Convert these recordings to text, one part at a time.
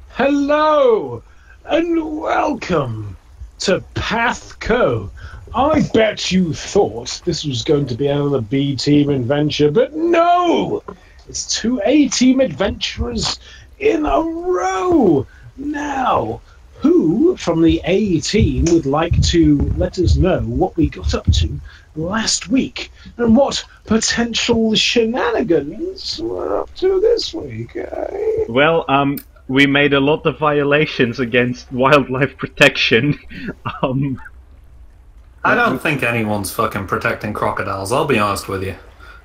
Hello, and welcome to PATHCO. I bet you thought this was going to be another B-team adventure, but no! It's two A-team adventurers in a row! Now, who from the A-team would like to let us know what we got up to last week, and what potential shenanigans we're up to this week, eh? Well, we made a lot of violations against wildlife protection. I don't think anyone's fucking protecting crocodiles, I'll be honest with you.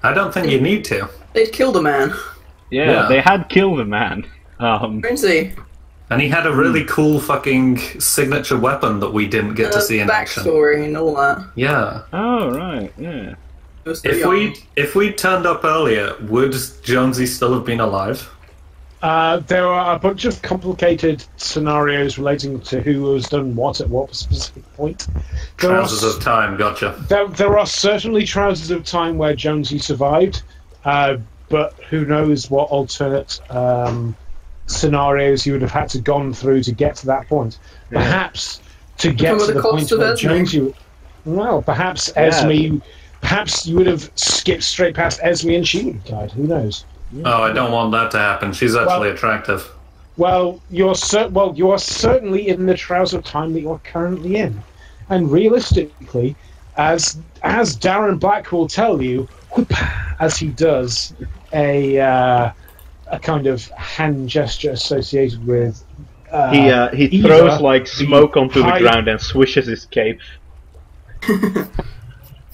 I don't think you need to. They'd killed a man. Yeah, they had killed a man. Princey. And he had a really cool fucking signature weapon that we didn't get to see in action. Backstory and all that. Yeah. Oh, right, yeah. If we'd turned up earlier, would Jonesy still have been alive? There are a bunch of complicated scenarios relating to who has done what at what specific point. Trousers of time, gotcha. There are certainly trousers of time where Jonesy survived, but who knows what alternate scenarios you would have had to gone through to get to that point. Yeah. Perhaps to get to the point where Jonesy... Well, perhaps Esme... Perhaps you would have skipped straight past Esme and she would have died. Who knows? Oh, I don't want that to happen. She's actually attractive. Well, you are certainly in the trouser of time that you're currently in, and realistically, as Darren Black will tell you, whoop, as he does a kind of hand gesture associated with. He throws like smoke onto the ground and swishes his cape.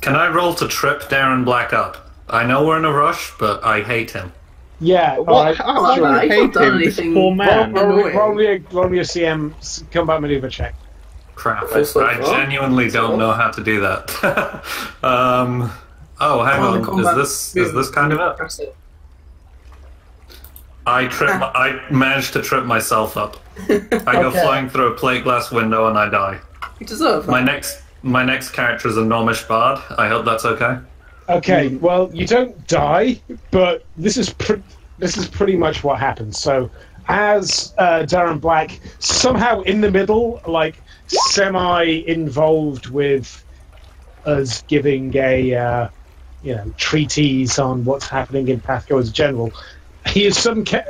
Can I roll to trip Darren Black up? I know we're in a rush, but I hate him. Yeah, what? How do you hate him? This poor man. Roll me a CM combat maneuver check. Crap, I genuinely don't know how to do that. Oh, hang on. Is this kind of it? I managed to trip myself up. I go flying through a plate glass window and I die. You deserve that. My next character is a Gnomish bard. I hope that's okay. Okay, well, you don't die, but this is pretty much what happens. So, as Darren Black, somehow in the middle, like semi-involved with us giving a treatise on what's happening in PATHCO as a general, he is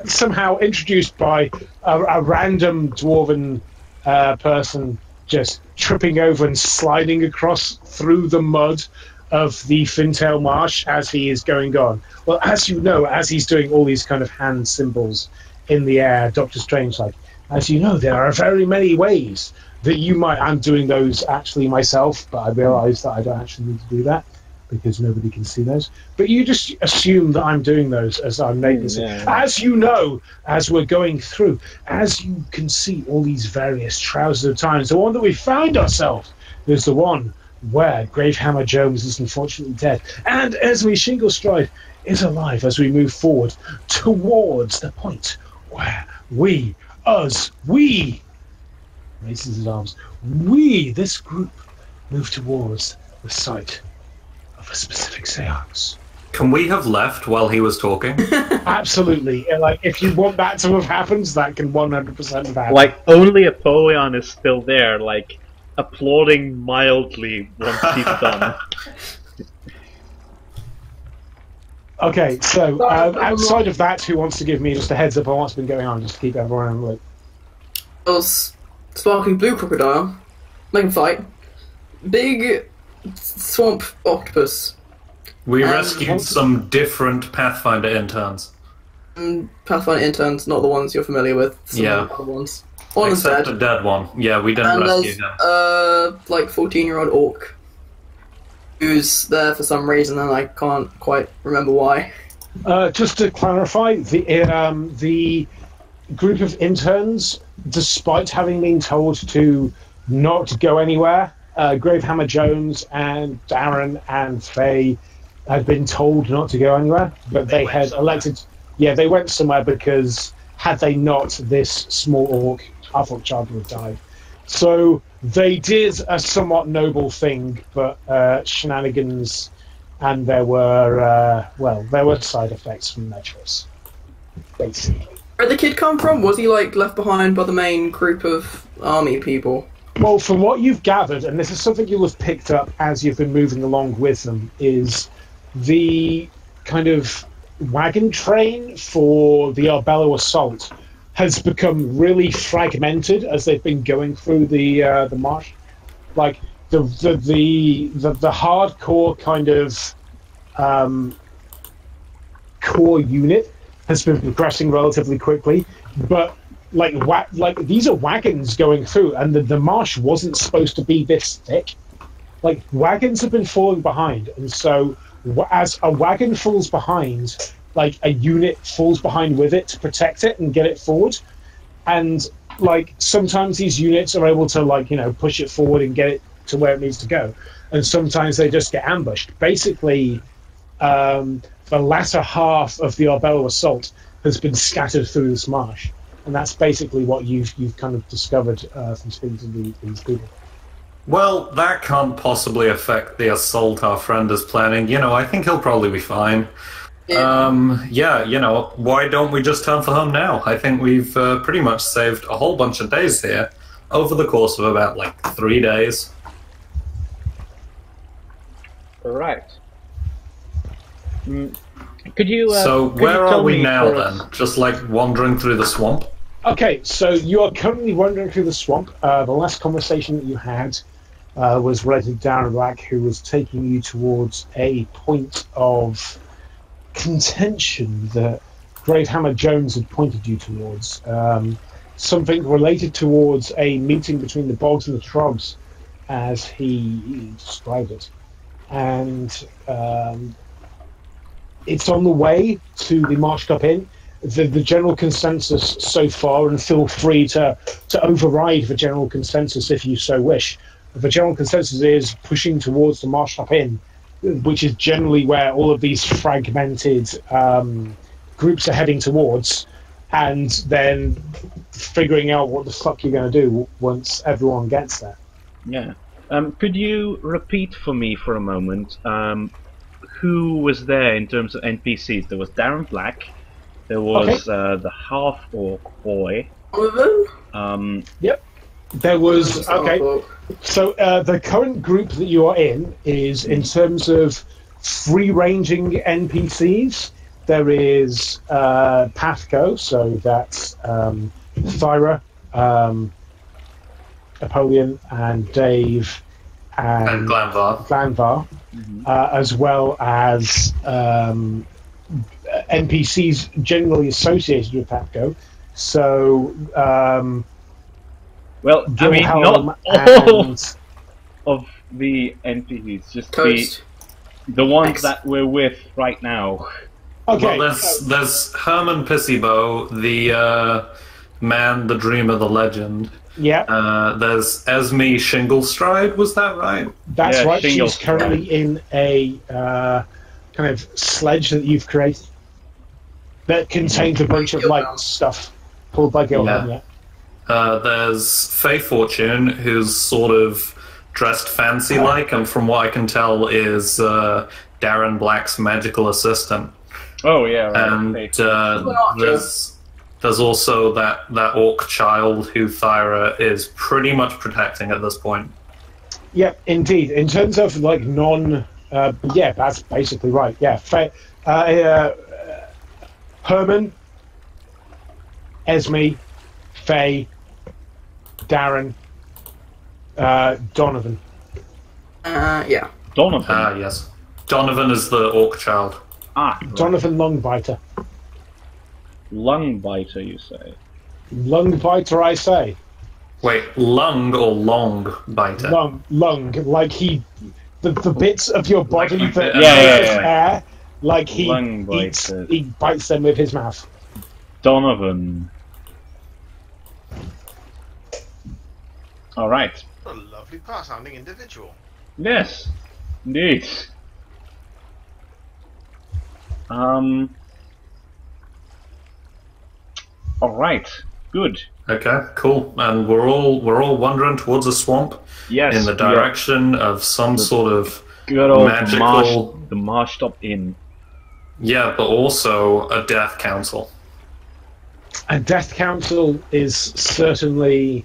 somehow introduced by a random dwarven person just tripping over and sliding across through the mud of the Fintail Marsh as he is going on. Well, as you know, as he's doing all these kind of hand symbols in the air, Dr. Strange, like, as you know, there are very many ways that you might... I'm doing those actually myself, but I realise that I don't actually need to do that because nobody can see those. But you just assume that I'm doing those as I'm making it. As you know, as we're going through, as you can see all these various trousers of times, the one that we found ourselves is the one where Gravehammer Jones is unfortunately dead, and Esme Shinglestride is alive as we move forward towards the point where raises his arms, this group, move towards the site of a specific seance. Can we have left while he was talking? Absolutely. Like, if you want that to have happened, that can 100% have happened. Like, only Apollyon is still there, like, applauding mildly once he's done. Okay, so outside of that, who wants to give me just a heads up on what's been going on, just to keep everyone in the loop? It was sparkling blue crocodile, making fight, big swamp octopus. We rescued some different Pathfinder interns. Pathfinder interns, not the ones you're familiar with. Some other ones. One is dead. Except the dead one. Yeah, we didn't rescue him. Like 14-year-old orc who's there for some reason, and I can't quite remember why. Just to clarify, the group of interns, despite having been told to not go anywhere, Gravehammer Jones and Darren and Faye had been told not to go anywhere, but they had elected... Yeah, they went somewhere because had they not, this small orc, half-orc child would have died. So they did a somewhat noble thing, but shenanigans, and there were side effects from their choice, basically. Where'd the kid come from? Was he like left behind by the main group of army people? Well, from what you've gathered, and this is something you'll have picked up as you've been moving along with them, is the kind of wagon train for the Arbello assault has become really fragmented as they've been going through the march. Like the hardcore kind of core unit has been progressing relatively quickly, but like these are wagons going through, and the marsh wasn't supposed to be this thick. Like wagons have been falling behind, and so as a wagon falls behind, like a unit falls behind with it to protect it and get it forward. And like sometimes these units are able to like push it forward and get it to where it needs to go, and sometimes they just get ambushed. Basically, the latter half of the Arbello assault has been scattered through this marsh, and that's basically what you've kind of discovered from speaking to these people. Well, that can't possibly affect the assault our friend is planning. I think he'll probably be fine. Yeah. Why don't we just turn for home now? I think we've pretty much saved a whole bunch of days here over the course of about 3 days. Right. Could you? So could where you are tell we me now for us- then? Just wandering through the swamp? Okay, so you are currently wandering through the swamp. The last conversation that you had was related to Darren Black, who was taking you towards a point of contention that Gravehammer Jones had pointed you towards. Something related towards a meeting between the Bogs and the Trogs, as he described it. And it's on the way to the Marsh Up Inn. The general consensus so far, and feel free to override the general consensus if you so wish. The general consensus is pushing towards the Marsh Up Inn, which is generally where all of these fragmented groups are heading towards, and then figuring out what the fuck you're going to do once everyone gets there. Yeah. Could you repeat for me for a moment who was there in terms of NPCs? There was Darren Black. There was the half-orc boy. Yep. There was... Okay. So the current group that you are in is, in terms of free-ranging NPCs, there is PATHCO, so that's Thyra, Apollyon, and Dave, and Glanvar, as well as NPCs generally associated with PATHCO. So, well, I mean, not all of the NPCs, just the ones that we're with right now. Okay. Well, there's Herman Pissybow, the man, the dreamer, the legend. Yeah. There's Esme Shinglestride, was that right? That's right. She's Shinglestride. currently in a kind of sledge that you've created that contains a bunch of stuff pulled by Gilham. Yeah. There's Faye Fortune, who's sort of dressed fancy-like, and from what I can tell is Darren Black's magical assistant. Oh yeah, right. And there's also that orc child who Thyra is pretty much protecting at this point. Yeah, indeed. In terms of yeah, that's basically right. Yeah, Herman, Esme, Faye, Darren, Donovan. Yeah. Donovan. Yes. Donovan is the orc child. Right. Donovan Lungbiter. Lungbiter, you say? Lungbiter, I say. Wait, lung or long biter? Lung, like the bits of your body Like that air, like he bites them with his mouth. Donovan. All right. What a lovely pass-sounding individual. Yes, indeed. All right. Good. Okay, cool. And we're all wandering towards a swamp. Yes. In the direction of some sort of good old magical. the Marsh Up Inn. Yeah, but also a death council. And Death Council is certainly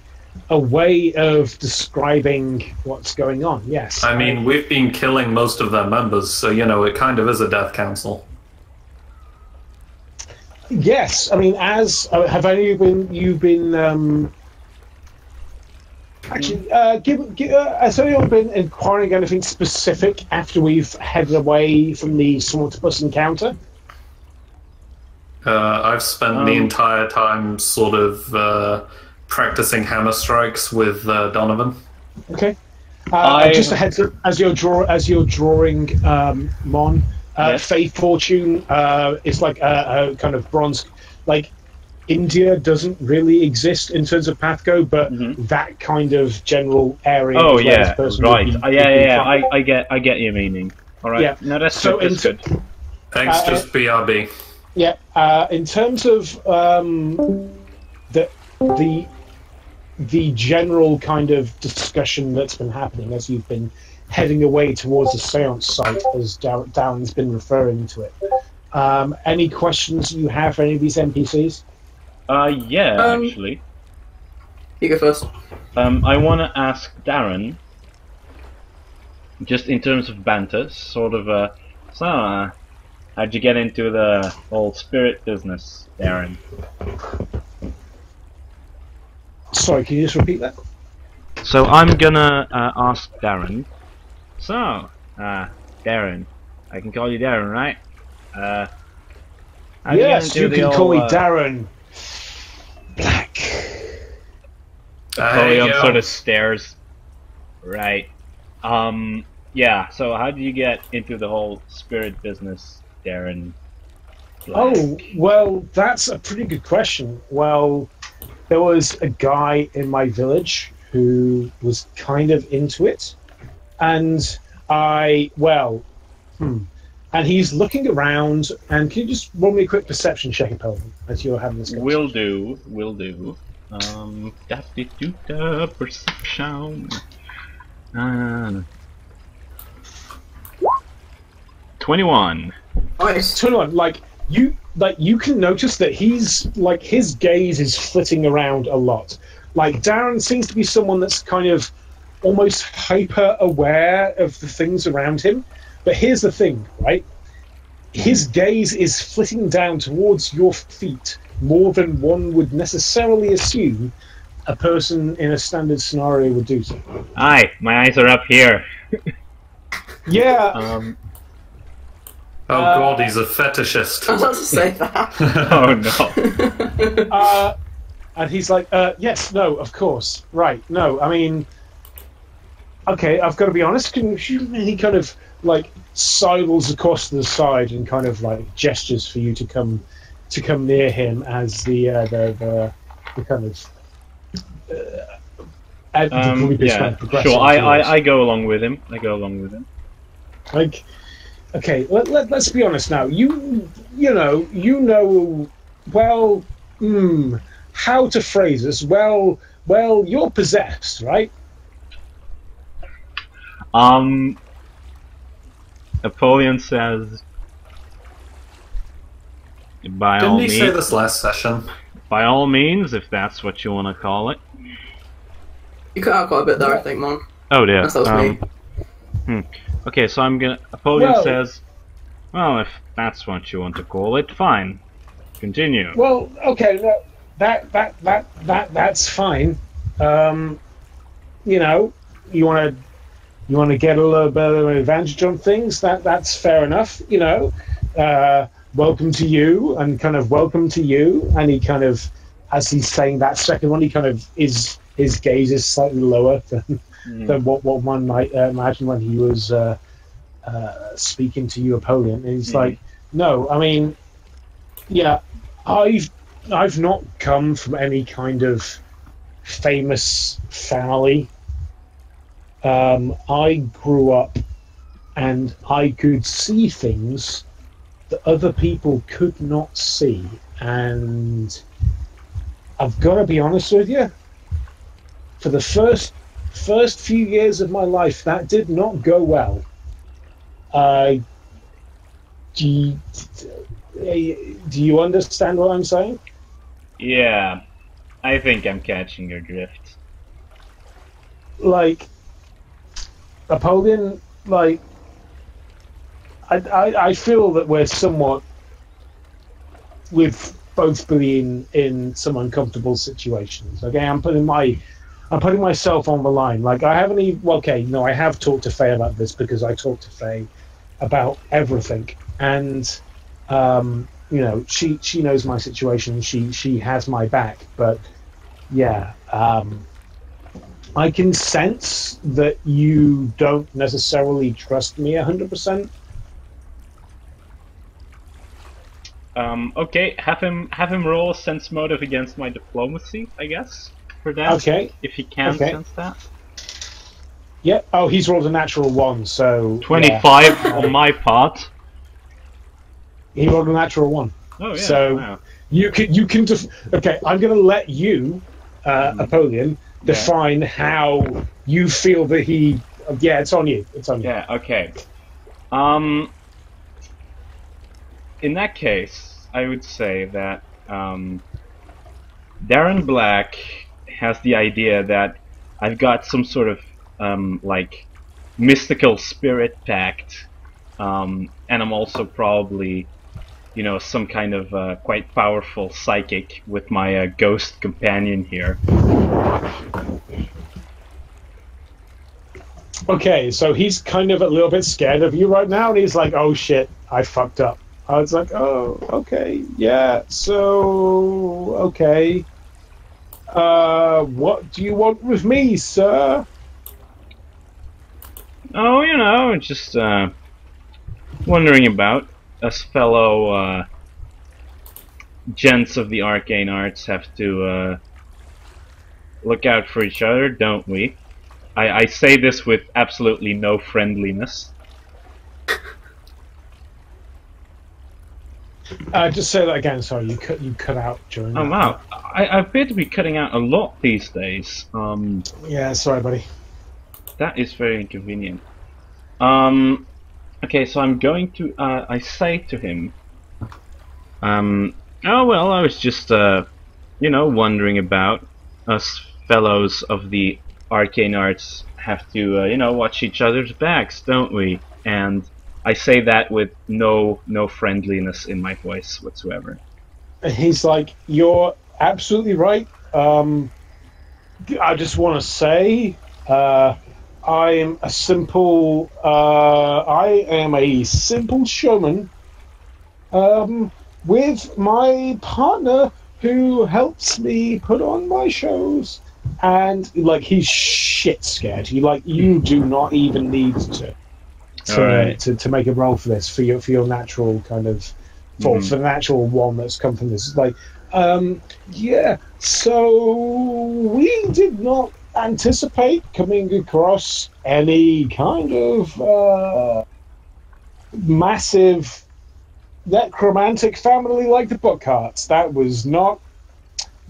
a way of describing what's going on, yes. I mean, we've been killing most of their members, so, it kind of is a death council. Yes, I mean, as... have any of you been... Actually, has anyone been inquiring anything specific after we've headed away from the Sortibus encounter? I've spent the entire time sort of practicing hammer strikes with Donovan. Okay. Just a heads up, as you're drawing Mon, Yes. Fey Fortune is like a kind of bronze, like India doesn't really exist in terms of PATHCO, but that kind of general area. Oh is where this yeah, person right. would be- I get your meaning. All right. Yeah. No, that's So good. That's good. Thanks, just BRB. Yeah, in terms of the general kind of discussion that's been happening as you've been heading away towards the seance site, as Darren's been referring to it. Any questions you have for any of these NPCs? Yeah, actually. You go first. I want to ask Darren, just in terms of banter, sort of, how'd you get into the whole spirit business, Darren? Sorry, can you just repeat that? So I'm gonna ask Darren. So, Darren, I can call you Darren, right? how'd Yes, get you into can the call me whole, Darren Black. Napoleon sort of stares. Right. Yeah, so how did you get into the whole spirit business, Darren? Black? Oh, well, that's a pretty good question. Well, there was a guy in my village who was kind of into it, and and he's looking around, and can you just roll me a quick perception check, Napoleon, as you're having this conversation? Will do. Perception. 21. Nice. 21, you can notice that he's, like, his gaze is flitting around a lot. Like, Darren seems to be someone that's kind of almost hyper-aware of the things around him. But here's the thing, right? His gaze is flitting down towards your feet more than one would necessarily assume a person in a standard scenario would do so. Aye, my eyes are up here. Yeah, Oh god, he's a fetishist. I was about to say that. Oh no. and he's like, yes, no, of course. Right, no, I mean... Okay, I've got to be honest, he kind of, like, sidles across to the side and kind of, like, gestures for you to come near him as the kind of... Yeah, sure, I go along with him. Like, okay, let's be honest now. You know, well, how to phrase this? Well, you're possessed, right? Napoleon says, by all Didn't he means, say this last session? by all means, if that's what you want to call it. You cut out quite a bit there, I think, Mon. Oh dear. That was me. Okay, so Napoleon Well- says, well, if that's what you want to call it, fine. Continue. Well, okay, that's fine. You know, you want to get a little bit of an advantage on things. That's fair enough. You know, welcome to you, and kind of welcome to you. And he kind of, as he's saying that second one, he kind of his gaze is slightly lower than what one might imagine when he was speaking to you, Napoleon. And he's like, no, I mean, yeah, I've not come from any kind of famous family. I grew up and I could see things that other people could not see, and I've got to be honest with you, for the first few years of my life, that did not go well. Do you understand what I'm saying? Yeah, I think I'm catching your drift. Like, Napoleon, like, I feel that we're somewhat, we've both been in some uncomfortable situations. Okay, I'm putting myself on the line. Like, I haven't even, well, okay, no, I have talked to Faye about this because I talked to Faye about everything, and you know, she knows my situation. She has my back, but yeah, I can sense that you don't necessarily trust me 100%. Okay, have him roll a sense motive against my diplomacy, I guess, for that. Okay. If he can Okay. sense that. Yeah. Oh, he's rolled a natural 1, so 25 yeah. on my part. He rolled a natural 1. Oh yeah. So wow. you can okay. I'm going to let you, Apollyon, define how you feel that he. Yeah, it's on you. It's on you. Yeah. Okay. In that case, I would say that Darren Black has the idea that I've got some sort of like mystical spirit pact, and I'm also probably, you know, some kind of quite powerful psychic with my ghost companion here. Okay, so he's kind of a little bit scared of you right now, and he's like, "Oh shit, I fucked up." I was like, "Oh, okay, yeah. So, okay. What do you want with me, sir?" Oh, you know, just wondering about us fellow gents of the arcane arts have to look out for each other, don't we? I say this with absolutely no friendliness. Just say that again. Sorry, you cut out during. Oh wow, I appear to be cutting out a lot these days. Yeah, sorry, buddy. That is very inconvenient. Okay, so I'm going to. I say to him. Oh well, I was just you know, wondering about us fellows of the arcane arts have to you know, watch each other's backs, don't we? And I say that with no friendliness in my voice whatsoever. He's like, "You're absolutely right. I just want to say, I'm a simple. I am a simple showman. With my partner who helps me put on my shows, and like he's shit scared. You do not even need to." Right. To make a roll for this for your natural kind of for the natural one that's come from this. It's like yeah, so we did not anticipate coming across any kind of massive necromantic family like the Buckharts. That was not,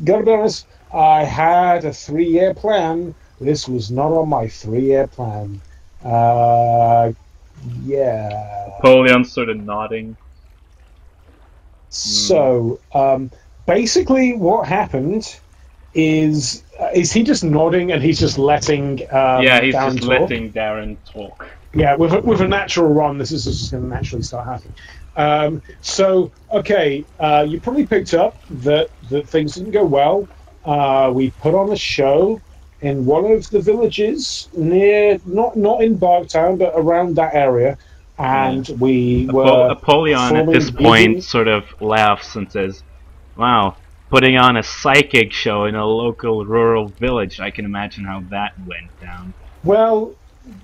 gotta be honest, I had a 3-year plan. This was not on my 3-year plan. Yeah. Napoleon's sort of nodding. So, basically, what happened is he just nodding and he's just letting Yeah, he's Darren just talk? letting Darren talk. Yeah, with a natural run, this is just going to naturally start happening. So, okay, you probably picked up that things didn't go well. We put on a show in one of the villages near, not in Barktown, but around that area, and we were. Apollyon at this point sort of laughs and says, "Wow, putting on a psychic show in a local rural village. I can imagine how that went down." Well,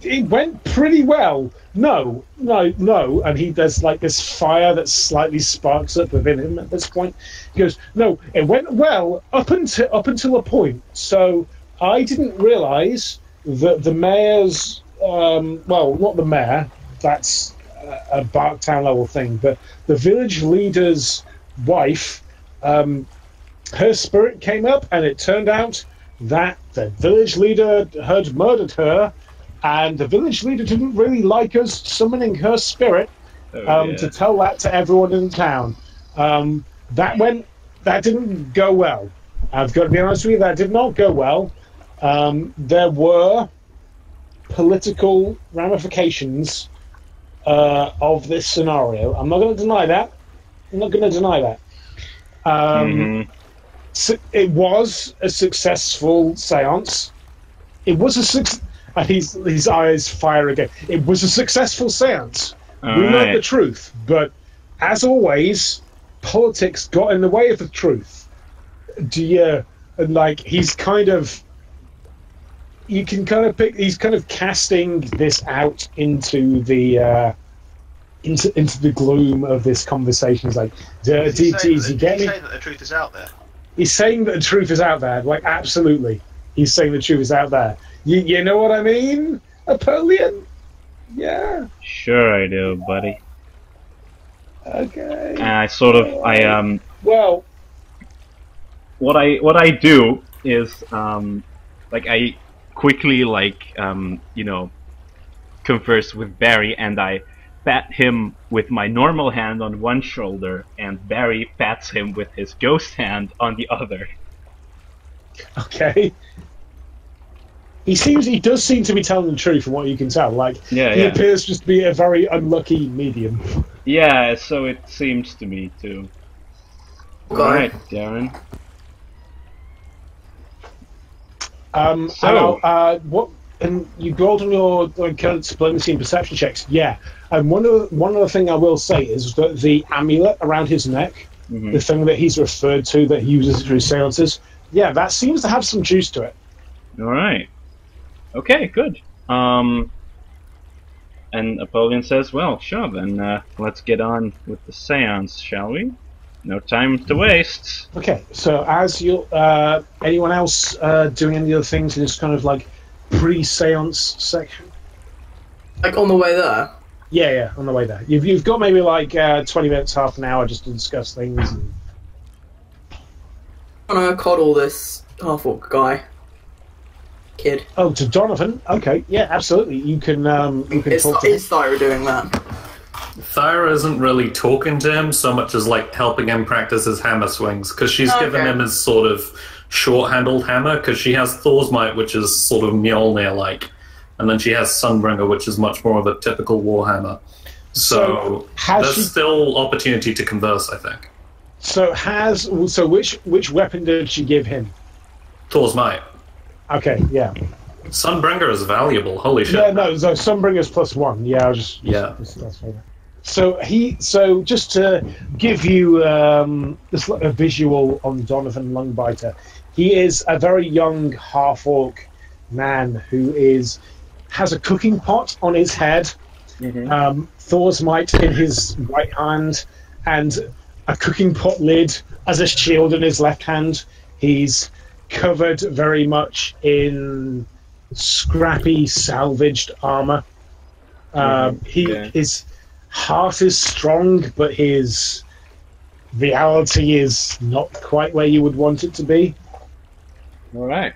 it went pretty well. No, and there's like this fire that slightly sparks up within him at this point. He goes, "No, it went well up until a point. So I didn't realise that the mayor's, well, not the mayor, that's a Barktown level thing, but the village leader's wife, her spirit came up, and it turned out that the village leader had murdered her, and the village leader didn't really like us summoning her spirit to tell that to everyone in town. That went that didn't go well. I've got to be honest with you, that did not go well. There were political ramifications of this scenario. I'm not going to deny that. So it was a successful seance. It was and his eyes fire again. It was a successful seance. We know the truth, but as always, politics got in the way of the truth. He's kind of... You can kind of pick... He's kind of casting this out into the... into the gloom of this conversation. He's like, Did he say that the truth is out there? He's saying that the truth is out there. Like, absolutely. He's saying the truth is out there. You know what I mean, Napoleon? Yeah. Sure I do, buddy. Okay. And well, what I do is I quickly converse with Barry, and I pat him with my normal hand on one shoulder, and Barry pats him with his ghost hand on the other. Okay. He does seem to be telling the truth from what you can tell. He appears just to be a very unlucky medium. Yeah, so it seems to me too. Alright, Darren. And you rolled on your current diplomacy and perception checks. Yeah. And one other thing I will say is that the amulet around his neck, the thing that he's referred to that he uses through seances, yeah, that seems to have some juice to it. Alright. Okay, good. And Apollyon says, well, sure, then let's get on with the seance, shall we? No time to waste. Okay, so as you anyone else doing any other things in this kind of pre-seance section? Like on the way there? Yeah, on the way there. You've got maybe 20 minutes, half an hour just to discuss things. I'm gonna coddle this half-orc guy. Kid. Oh, to Donovan? Okay, yeah, absolutely. You can talk to him. Is Thyra doing that? Thyra isn't really talking to him so much as helping him practice his hammer swings, because she's given him his sort of short-handled hammer, because she has Thor's Might, which is sort of Mjolnir-like, and then she has Sunbringer, which is much more of a typical warhammer. So there's still opportunity to converse, I think. So which weapon did she give him? Thor's Might. Okay, yeah. Sunbringer is valuable. Holy shit! Yeah, no. So Sunbringer's +1. Yeah, So just to give you a visual on Donovan Lungbiter, he is a very young half-orc man who has a cooking pot on his head, Thor's Might in his right hand, and a cooking pot lid as a shield in his left hand. He's covered very much in scrappy, salvaged armor. His heart is strong, but his reality is not quite where you would want it to be. All right.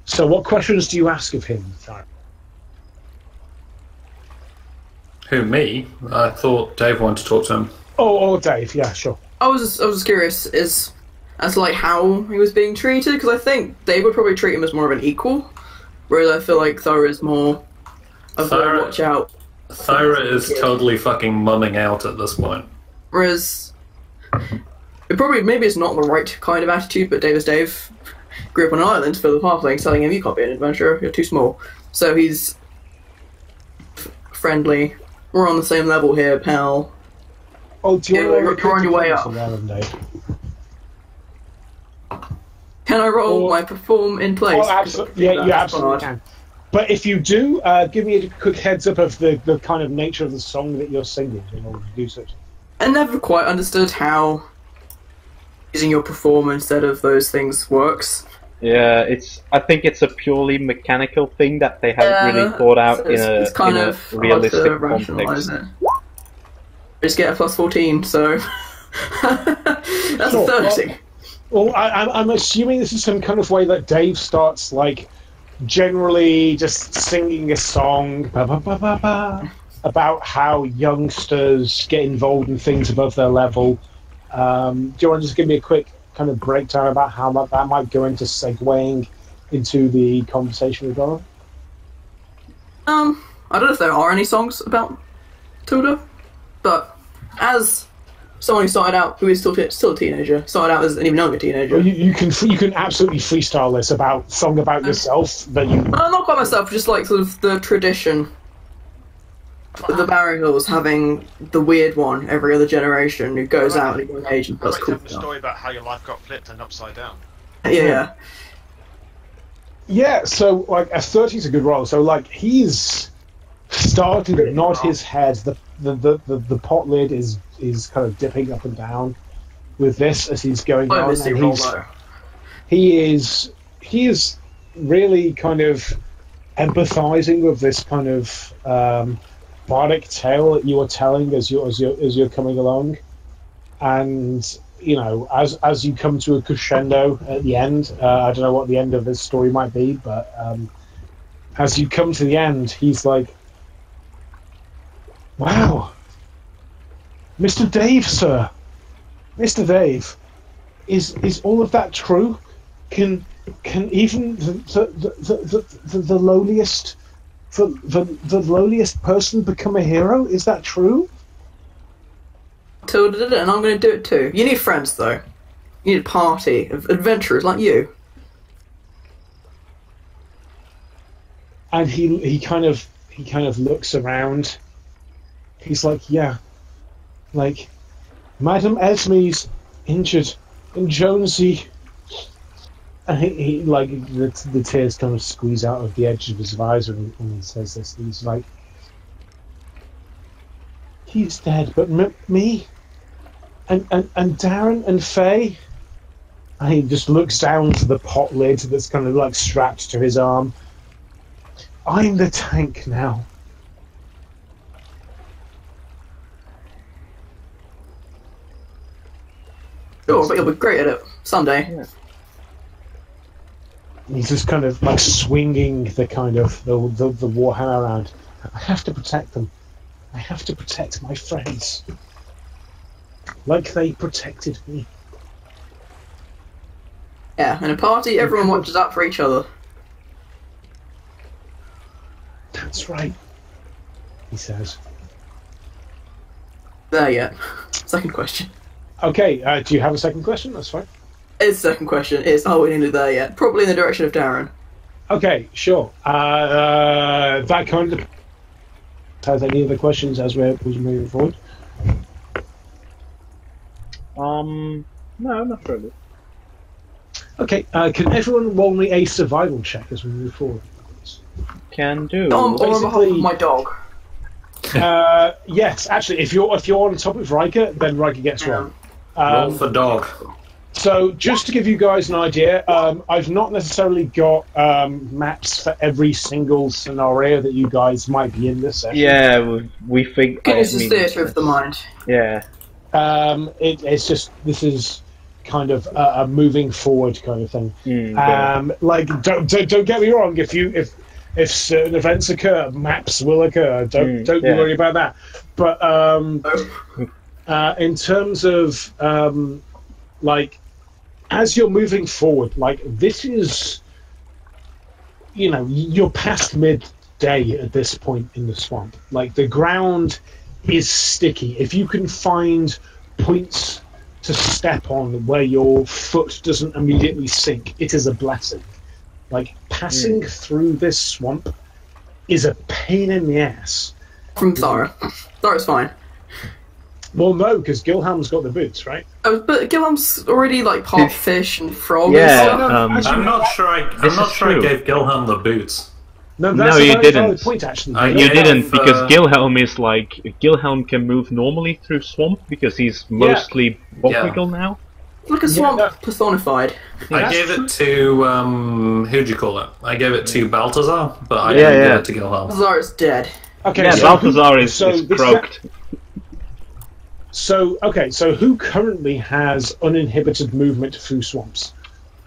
So, what questions do you ask of him? Who, me? I thought Dave wanted to talk to him. Oh, Dave. Yeah, sure. I was just curious as to how he was being treated, because I think Dave would probably treat him as more of an equal, whereas I feel like Thyra is more of a watch out. Thyra is totally fucking mumming out at this point. Whereas maybe it's not the right kind of attitude, but Dave grew up on an island filled with halflings telling him you can't be an adventurer, you're too small. So he's friendly. We're on the same level here, pal. Oh, do you want to you're on your way up. Can I roll my perform in place? Oh, absolutely. Yeah, you absolutely can. But if you do, give me a quick heads up of the kind of nature of the song that you're singing in order to do such. I never quite understood how using your perform instead of those things works. Yeah, I think it's a purely mechanical thing that they haven't really thought out in a realistic context. I just get a +14, so that's sure. 30. Well, I'm assuming this is some kind of way that Dave starts, generally just singing a song about how youngsters get involved in things above their level, Do you want to just give me a quick kind of breakdown about how that might go into segueing into the conversation with Dora? I don't know if there are any songs about Tilda, but as someone who started out, who is still a teenager, started out as an even younger teenager. Well, you can absolutely freestyle this song about yourself that you. Not quite myself, just like sort of the tradition. The Barry Hills having the weird one every other generation who goes out at a young age and does cool stuff. A story about how your life got flipped and upside down. Yeah. Yeah, so like a 30 is a good role. So like he's starting to nod his head. The pot lid is kind of dipping up and down with this as he's going on. And he is really kind of empathizing with this kind of bardic tale that you are telling as you're coming along, and you know, as you come to a crescendo at the end, I don't know what the end of this story might be, but as you come to the end, he's like, "Wow, Mr. Dave, sir, Mr. Dave, is all of that true? Can even the lowliest the lowliest person become a hero? Is that true?" Tilda did it, and I'm going to do it too. You need friends, though. You need a party of adventurers like you. And he kind of looks around. He's like, "Yeah, like Madam Esme's injured, and Jonesy." And he like the tears kind of squeeze out of the edge of his visor, and he says this. He's like, "He's dead, but me, and Darren and Faye." And he just looks down to the pot lid that's kind of like strapped to his arm. "I'm the tank now." Sure, but you'll be great at it someday. Yeah. He's just kind of like swinging the kind of the warhammer around. "I have to protect them. I have to protect my friends, like they protected me." Yeah, in a party, everyone watches out for each other. "That's right," he says. There yet. Second question. Okay, do you have a second question? That's fine. His second question is, are we nearly there yet? Probably in the direction of Darren. Okay, sure. That kind of has any other questions as we're moving forward? No, not really. Okay, can everyone roll me a survival check as we move forward? Can do. On behalf of my dog. Yes, actually, if you're on top of Riker, then Riker gets one. Roll for dog. So, just to give you guys an idea, I've not necessarily got maps for every single scenario that you guys might be in this session. Yeah, we think. It's a theatre of the mind. Yeah. It's just, this is kind of a moving forward kind of thing. Like, don't get me wrong. If certain events occur, maps will occur. Don't worry about that. But in terms of like, as you're moving forward, like, this is, you know, you're past midday at this point in the swamp. Like, the ground is sticky. If you can find points to step on where your foot doesn't immediately sink, it is a blessing. Like, passing through this swamp is a pain in the ass. From Thara. Thara's fine. Well, no, because Gilham's got the boots, right? Oh, but Gilham's already like part fish and frog. Yeah, and stuff. I'm not sure I gave Gilham the boots. No, that's you a very didn't. valid point, actually. You didn't, because Gilhelm is like... Gilhelm can move normally through swamp because he's mostly botanical now. Like a swamp personified. I gave it to, who'd you call it? I gave it to Balthazar, but I didn't give it to Gilhelm. Balthazar's dead. Okay, yeah, so Balthazar is croaked. So who currently has uninhibited movement through swamps?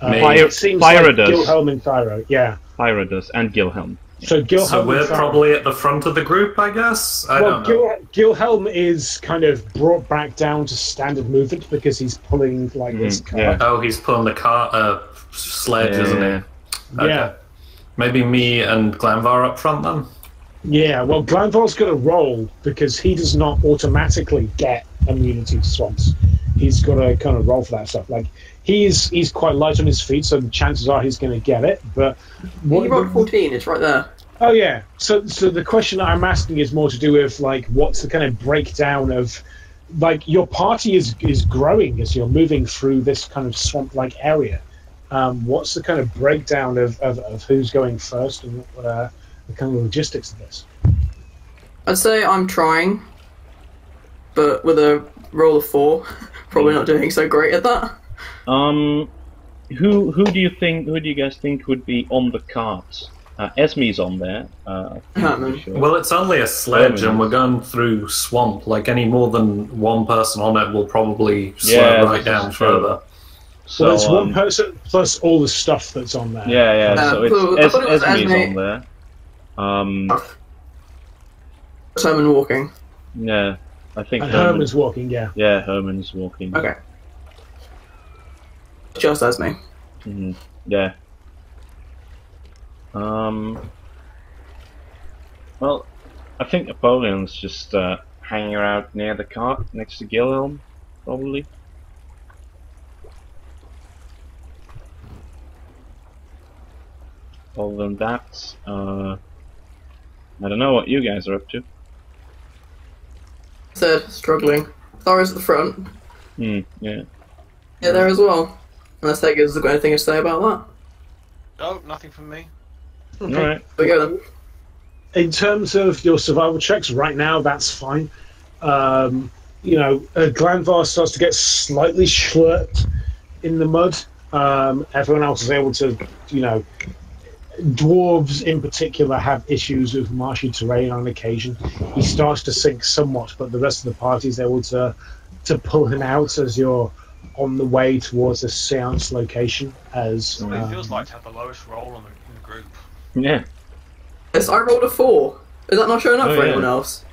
It seems Fyra like does. Gilhelm and Thyro, yeah. Fyra does, and Gilhelm. So Gilhelm. So we're probably at the front of the group, I guess. I don't know. Gilhelm is kind of brought back down to standard movement because he's pulling like this cart. Yeah. Oh, he's pulling the cart sledge, isn't he? Okay. Yeah. Maybe me and Glanvar up front then. Yeah. Well, Glanvar's got to roll because he does not automatically get immunity to swamps. He's got to kind of roll for that stuff. Like he's quite light on his feet, so chances are he's going to get it. But he rolled 14. It's right there. Oh yeah. So the question I'm asking is more to do with like what's the kind of breakdown of like your party is growing as you're moving through this kind of swamp-like area. What's the kind of breakdown of who's going first and the kind of logistics of this? I'd say I'm trying, but with a roll of 4, probably not doing so great at that. Who do you guys think would be on the cart? Esme's on there. Sure. Well, it's only a sledge, and we're going through swamp. Like any more than one person on it will probably slow right down further. So well, it's one person plus all the stuff that's on there. Yeah. So it's Esme's on there. Herman walking. Yeah, I think Herman's walking. Yeah. Yeah, Herman's walking. Okay. Just Esme. Mm-hmm. Yeah. Well, I think Napoleon's just hanging out near the cart next to Gilhelm, probably. Other than that, I don't know what you guys are up to. Said struggling. Thara's at the front. Yeah. Yeah, there as well. Unless that gives got anything to say about that. No, nothing from me. Okay. All right. We go then. In terms of your survival checks, right now that's fine. Glanvar starts to get slightly slurped in the mud. Everyone else is able to, dwarves in particular have issues with marshy terrain on occasion. He starts to sink somewhat, but the rest of the party is able to pull him out as you're on the way towards a seance location. As it feels like to have the lowest roll in the group. Yeah. Yes, I rolled a 4. Is that not showing up for anyone else?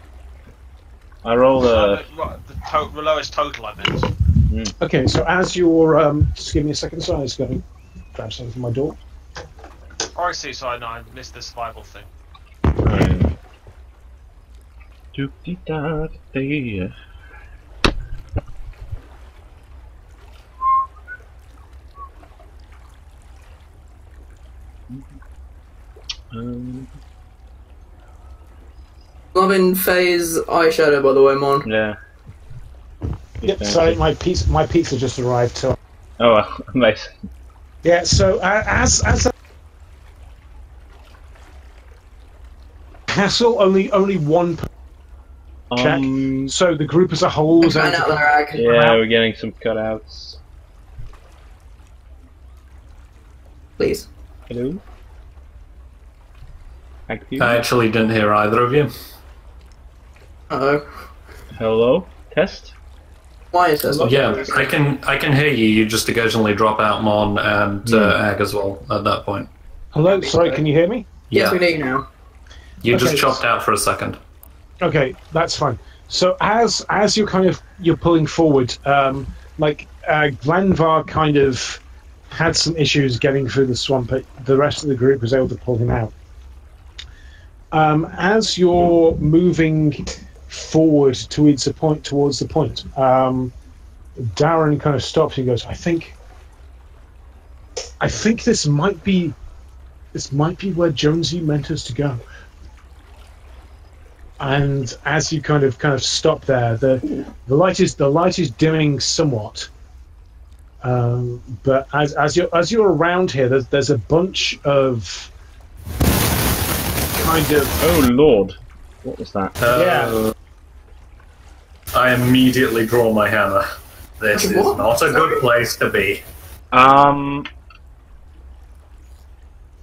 I rolled the lowest total, I meant. Okay, so as you're just give me a second, so I just got to grab something from my door. Oh, I see. So I missed the survival thing. Loving Faye's eyeshadow, by the way, Mon. Yeah. Yep. Sorry, my pizza just arrived. So. Oh, amazing. Yeah. So as hassle, only one check. So the group as a whole is out there, yeah, we're getting some cutouts. Please. Hello. Thank you. I actually didn't hear either of you. Uh-oh. Hello. Test. Why is this? Yeah, I can hear you. You just occasionally drop out, Mon, and Ag as well at that point. Hello. Sorry, can you hear me? Yes, we do now. You just chopped out for a second. Okay, that's fine. So as you're pulling forward, Glanvar kind of had some issues getting through the swamp, but the rest of the group was able to pull him out. As you're moving forward towards the point, Darren kind of stops and goes, I think this might be where Jonesy meant us to go. And as you kind of stop there, the light is dimming somewhat. But as you're around here, there's a bunch of kind of. Oh Lord, what was that? Yeah. I immediately draw my hammer. This is not a good place to be.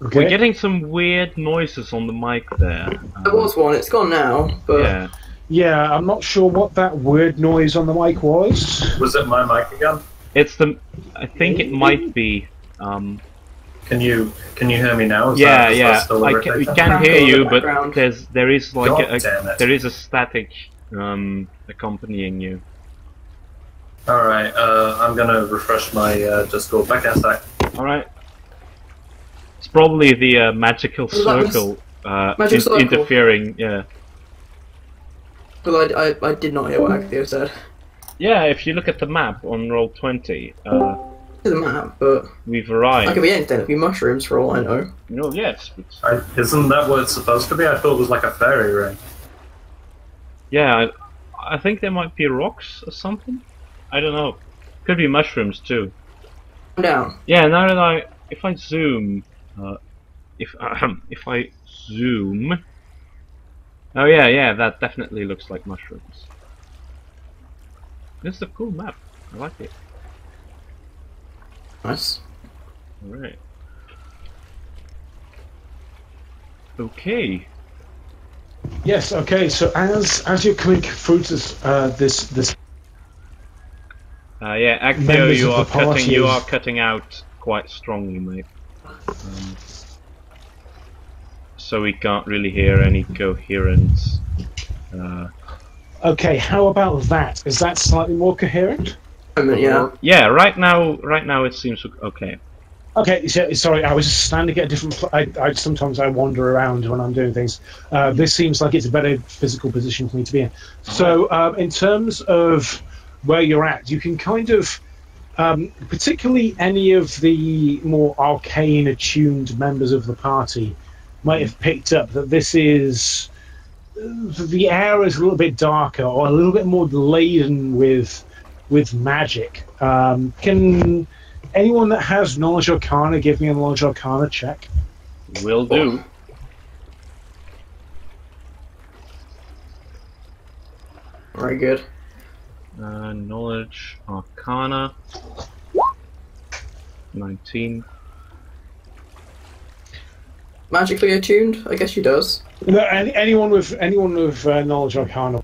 Okay. We're getting some weird noises on the mic there. There was one, it's gone now, but... Yeah, I'm not sure what that weird noise on the mic was. Was it my mic again? It's the... I think it might be, Can you hear me now? Yeah, is yeah. that still We irritating? can hear you, but Background. there is like God damn it. there is a static accompanying you. All right, I'm gonna refresh my Discord. Back in a sec. All right. It's probably the magical circle, Magic circle. interfering. Yeah. Because I did not hear what Actio said. Yeah. If you look at the map on Roll20, To the map, but we've I arrived. could be anything. It could be mushrooms for all I know. No, yes. But, Isn't that what it's supposed to be? I thought it was like a fairy ring. yeah, I think there might be rocks or something. I don't know. Could be mushrooms too. Calm down. Yeah. Now that if I zoom, if I zoom. Oh yeah, yeah. That definitely looks like mushrooms. This is a cool map. I like it. Nice. Alright. Okay. Yes. Okay. So as you're coming through this Yeah, Actio, Members you of are the party you is- are cutting out quite strongly, mate. So we can't really hear any coherence. Okay, how about that? Is that slightly more coherent? Yeah. Yeah, right now it seems okay. Okay, sorry, I was just standing at a different. I sometimes I wander around when I'm doing things. This seems like it's a better physical position for me to be in. So, in terms of where you're at, you can kind of, particularly any of the more arcane attuned members of the party, might have picked up that this is. The air is a little bit darker or a little bit more laden with magic. Can anyone that has knowledge arcana give me a knowledge arcana check? Will do. Very good. Knowledge arcana. 19. Magically attuned? I guess she does. No, anyone with knowledge arcana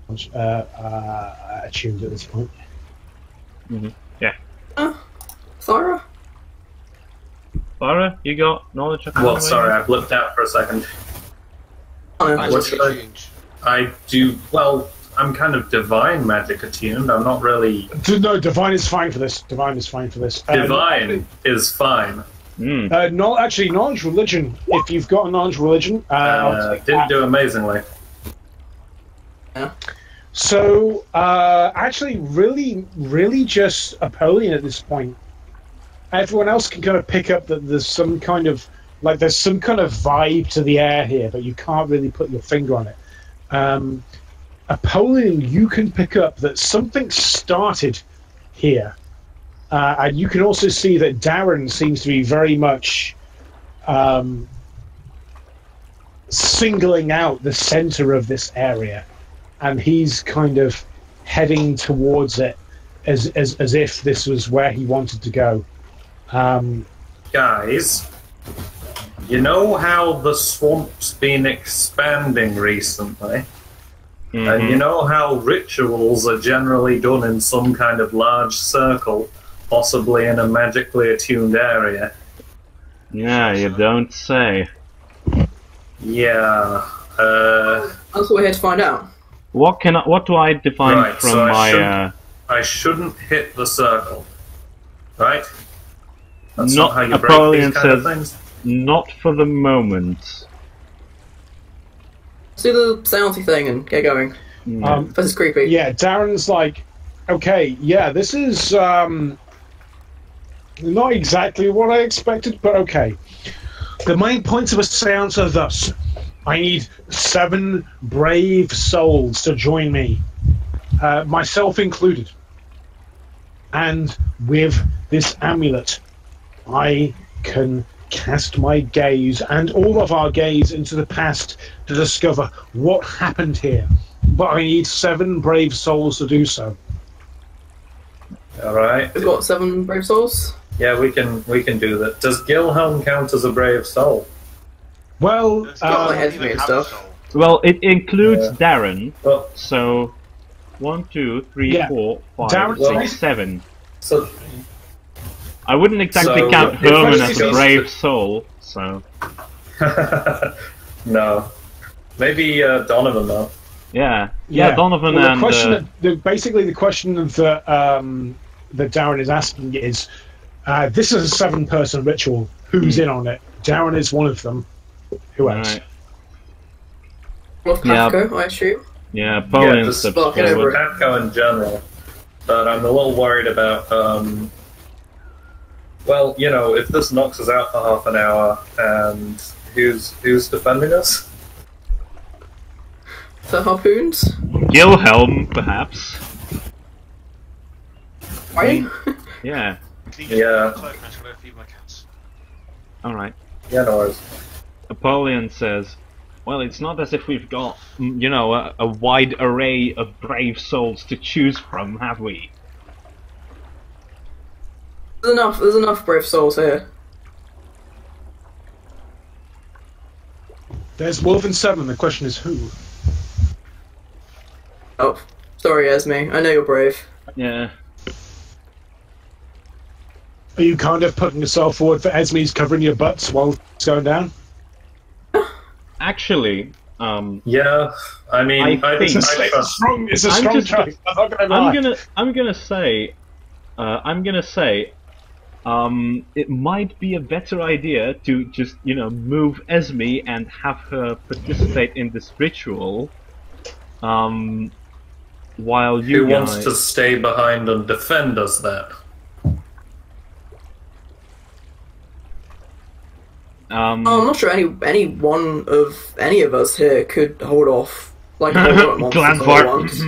attuned at this point. Yeah. Thara? Farah, you got knowledge arcana? Well, sorry, I blipped out for a second. What should I do? Well, I'm kind of divine magic attuned. I'm not really. No, divine is fine for this. Divine is fine for this. Divine is fine. Actually, knowledge religion. If you've got a knowledge religion, I'll take didn't that. do amazingly. Yeah. So, actually, really just Apollyon at this point. Everyone else can kind of pick up that there's some kind of vibe to the air here, but you can't really put your finger on it. Apollyon, you can pick up that something started here. And you can also see that Darren seems to be very much singling out the center of this area, and he's kind of heading towards it as if this was where he wanted to go. Guys, you know how the swamp's been expanding recently? And you know how rituals are generally done in some kind of large circle, possibly in a magically attuned area? Yeah, you don't say. Yeah. That's what we're here to find out. What do I define Right, from so my? I shouldn't hit the circle, right? That's Not not how you break Apollyon these kind of says- things. Not for the moment. Let's do the soundsy thing and get going. This is creepy. Yeah, Darren's like, okay, yeah, this is not exactly what I expected, but okay. The main points of a seance are thus. I need 7 brave souls to join me, myself included. And with this amulet, I can cast my gaze and all of our gaze into the past to discover what happened here. But I need 7 brave souls to do so. All right. We've got 7 brave souls. Yeah, we can do that. Does Gilhelm count as a brave soul? Well, got my head to me and stuff. Well, it includes Darren. Well, So, 1, 2, 3, Yeah. 4, 5, Darren- 6, 7. so I wouldn't exactly So, count if Herman I as a just- brave soul, so... No. Maybe Donovan, though. Yeah, Donovan well, and... the question basically the question that that Darren is asking is, this is a 7-person ritual. Who's in on it? Darren is one of them. Who else? Right. Well, PATHCO, I assume. Yeah, Pauline just steps fuck it over. forward. PATHCO in general. But I'm a little worried about, well, you know, if this knocks us out for half an hour, and who's defending us? The harpoons. Gilhelm, perhaps. Right? Yeah, Yeah. alright. Yeah, no worries. Apollyon says, well, it's not as if we've got, you know, a wide array of brave souls to choose from, have we? There's enough brave souls here. There's more than 7. The question is who. Oh, sorry, Esme. I know you're brave. Yeah. Are you kind of putting yourself forward for Esme's covering your butts while it's going down? Actually, Yeah, I mean, I think- It's a I'm strong just- choice. I'm not gonna lie. I'm gonna say, it might be a better idea to just, you know, move Esme and have her participate in this ritual, while you who guys... wants to stay behind and defend us then? I'm not sure any one of any of us here could hold off like hold on monsters all at Glanvor. once.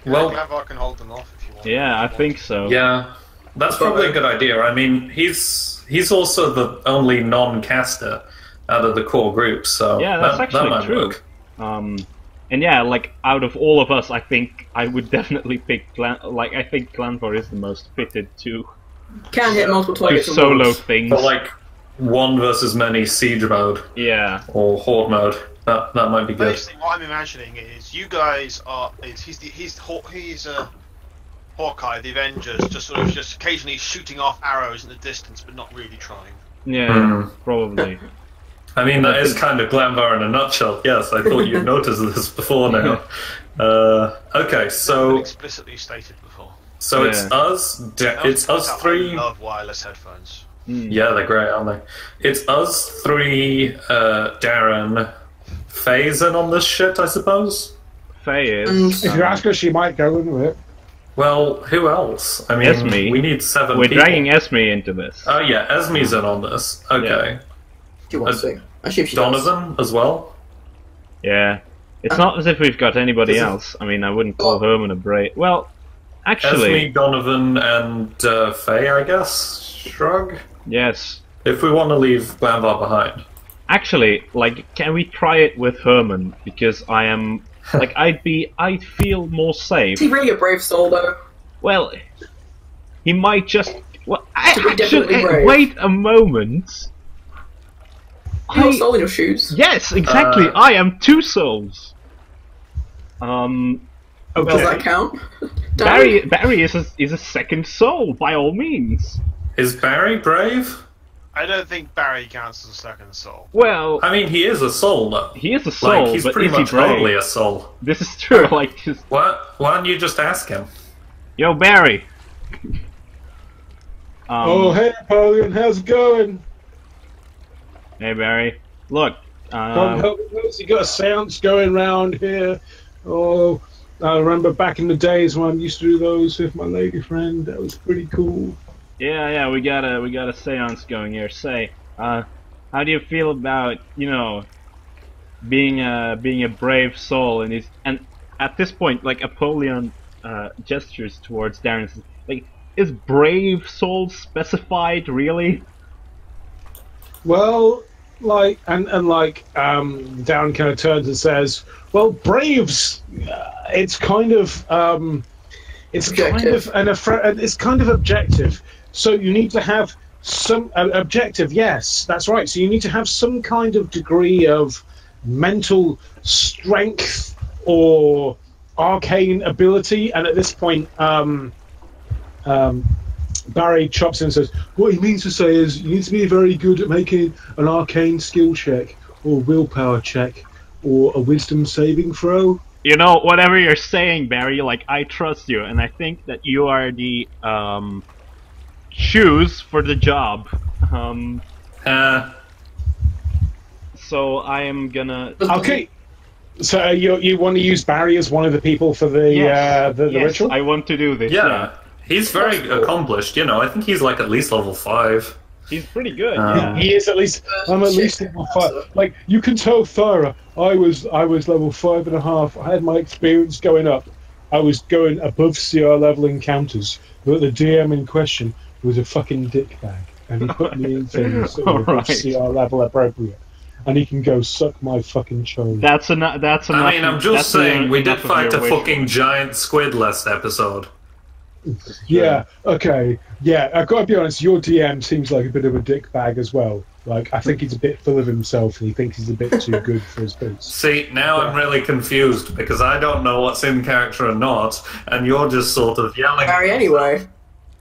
Well, Glanvor can hold them off if you want. Yeah, I think so. yeah, that's probably a good idea. I mean, he's also the only non-caster out of the core group, so Yeah, that's that actually might true. work. And yeah, like, out of all of us, I think I would definitely pick I think Glanvor is the most fitted to Can hit multiple targets at solo once. things. But like 1 versus many siege mode Yeah. or horde mode, that might be good. Basically, what I'm imagining is you guys are. He's Hawkeye, the Avengers, just occasionally shooting off arrows in the distance, but not really trying. Yeah, probably. I mean, that is kind of Glanvor in a nutshell. Yes, I thought you'd noticed this before now. Okay, Never so explicitly stated before. it's Yeah. us. It's us I 3. love wireless headphones. Yeah, they're great, aren't they? It's us 3, Darren, Faye's in on this shit, I suppose? Faye is. If you ask her, she might go in with it. Well, who else? I mean, Esme. we need 7 We're people. dragging Esme into this. Oh yeah, Esme's in on this. Okay. She wants to. I assume she does. Donovan as well? Yeah. It's not as if we've got anybody This is- else. I mean, I wouldn't call Herman a brave. Well, actually, Esme, Donovan, and Faye, I guess? Shrug? yes. If we want to leave Glanvor behind. Actually, like, can we try it with Herman? Because I am, like, I'd feel more safe. Is he really a brave soul though? Well, he might just. Well, definitely actually, brave. wait a moment. You're a soul in your shoes. Yes, exactly. I am 2 souls. Okay. Does that count? Barry is a second soul by all means. Is Barry brave? I don't think Barry counts as a second soul. Well, I mean, he is a soul, though. he is a soul, Like, he's but pretty is he much brave? totally a soul. This is true. Like, just, Why don't you just ask him? yo, Barry. Oh, hey, Napoleon, how's it going? Hey, Barry. Look. Come help us. You got a seance going round here. Oh, I remember back in the days when I used to do those with my lady friend. That was pretty cool. Yeah, we got a seance going here. Say, how do you feel about, you know, being a brave soul and at this point, like, Apollyon gestures towards Darren. Like, is brave soul specified really? Well, like, and Darren kind of turns and says, "Well, braves, it's kind of it's kind of objective. So you need to have some objective. Yes, that's right. So you need to have some kind of degree of mental strength or arcane ability. And at this point, Barry chops in and says, "What he means to say is you need to be very good at making an arcane skill check, or willpower check, or a wisdom saving throw." You know, whatever you're saying, Barry, like, I trust you, and I think that you are the, shoes for the job. So I am gonna... Okay. So you want to use Barry as one of the people for the Yes, ritual? I want to do this, Yeah, he's very accomplished. You know, I think he's like at least level 5. He's pretty good, yeah. He is at least. I'm at least level 5. Like you can tell, Thyra, I was level 5.5. I had my experience going up. I was going above CR level encounters, but the DM in question was a fucking dickbag, and he put me in things that were above CR level appropriate. And he can go suck my fucking chone. That's enough. I mean, I'm just saying, we did fight a fucking giant squid last episode. Yeah, okay. Yeah, I've got to be honest, your DM seems like a bit of a dickbag as well. Like, I think he's a bit full of himself and he thinks he's a bit too good for his boots. See, now I'm really confused because I don't know what's in character or not, and you're just sort of yelling. Barry, anyway.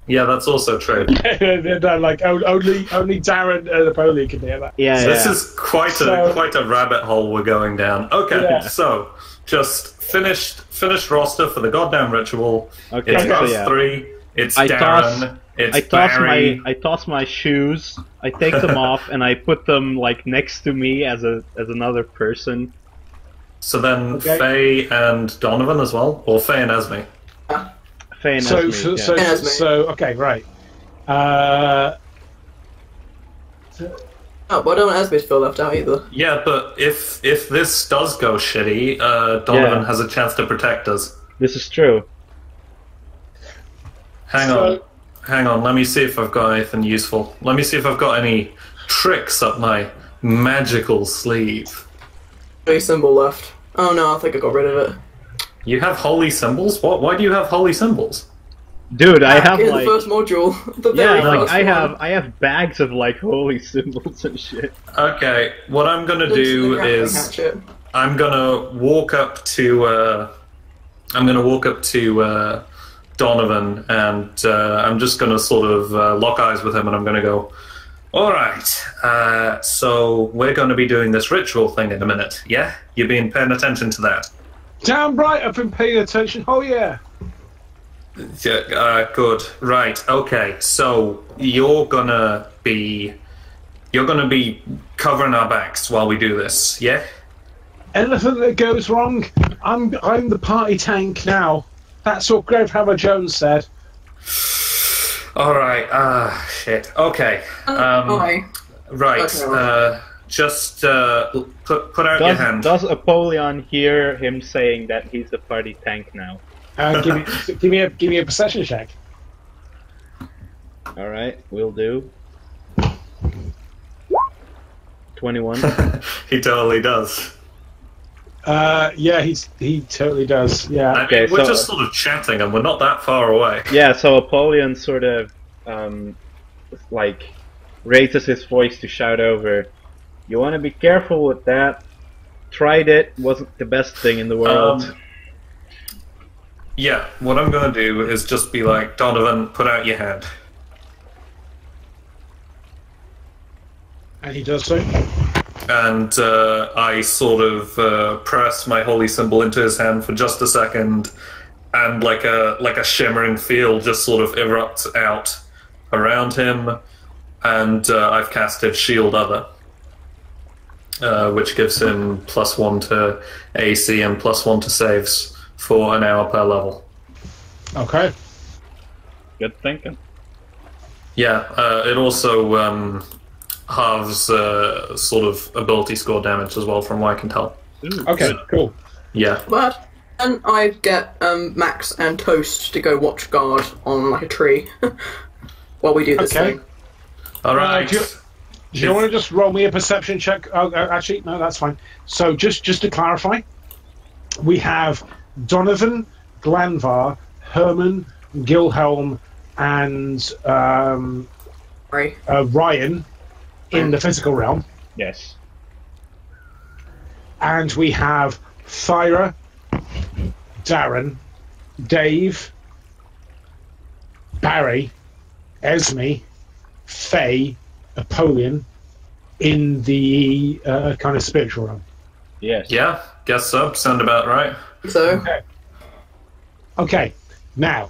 Yeah, that's also true. No, like, only Darren and Napoleon can hear that. Yeah, So this is quite a rabbit hole we're going down. Okay, so just finished roster for the goddamn ritual. Okay, It's got so yeah. 3. It's I Darren. It's Barry. I toss my shoes. I take them off and I put them like next to me as another person. So then Faye and Donovan as well, or Faye and Esme. Faye and So, Esme, so, yeah. so, okay, right. Oh, but I don't want Esme to feel left out either. Yeah, but if this does go shitty, Donovan has a chance to protect us. This is true. Hang on. Let me see if I've got anything useful. Let me see if I've got any tricks up my magical sleeve. Only symbol left. Oh no, I think I got rid of it. You have holy symbols? What? Why do you have holy symbols? Dude, I have in like the first module. The yeah, very like first I have bags of like holy symbols and shit. Okay, what I'm gonna do is I'm gonna walk up to Donovan, and I'm just gonna sort of lock eyes with him, and I'm gonna go, all right, so we're gonna be doing this ritual thing in a minute, yeah? You've been paying attention to that? Damn right, I've been paying attention. Oh yeah. Yeah, good. Right. Okay. So you're gonna be covering our backs while we do this, yeah? Anything that goes wrong, I'm the party tank now. That's what Gravehammer Jones said. All right. Shit. Okay. Hi. Right. Okay. Just put out your hand. Does Apollyon hear him saying that he's the party tank now? Give me a perception check. All right, will do. 21. He totally does. Yeah, he totally does. Yeah. I mean, we're just sort of chatting, and we're not that far away. Yeah, so Apollyon sort of like raises his voice to shout over, "You want to be careful with that. Tried it, wasn't the best thing in the world." Yeah, what I'm gonna do is just be like, Donovan, put out your hand. And he does so. And I sort of press my holy symbol into his hand for just a second, and like a shimmering field just sort of erupts out around him, and I've casted Shield Other, which gives him +1 to AC and +1 to saves for an hour per level. Okay. Good thinking. Yeah, it also halves sort of ability score damage as well, from what I can tell. Ooh, Okay, good. cool. Yeah. But and I get Max and Toast to go watch guard on like a tree while we do this Okay. thing. All right. Do you want to just roll me a perception check? Oh, actually, no, that's fine. So just to clarify, we have Donovan, Glanvar, Herman, Gilhelm, and Right. Ryan in the physical realm, Yes. and we have Thyra, Darren, Dave, Barry, Esme, Faye, Apollyon in the kind of spiritual realm. Yes. Yeah, guess so. Sound about right. So, Okay, now,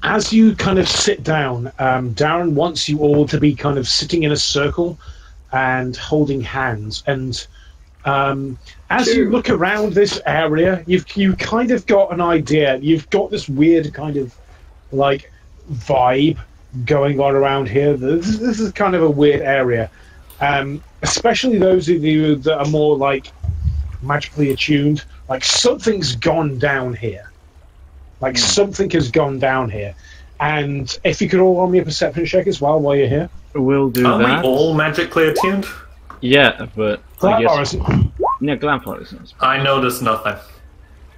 as you kind of sit down, Darren wants you all to be kind of sitting in a circle and holding hands. And as you look around this area, you've kind of got an idea. You've got this weird kind of like vibe going on around here. This is kind of a weird area, especially those of you that are more like magically attuned. Like something's gone down here. Like something has gone down here. And if you could all roll me a perception check as well while you're here. We'll do Aren't that. we all magically attuned? Yeah, but I Glamor guess... isn't. Yeah, Glamfar isn't. I noticed nothing.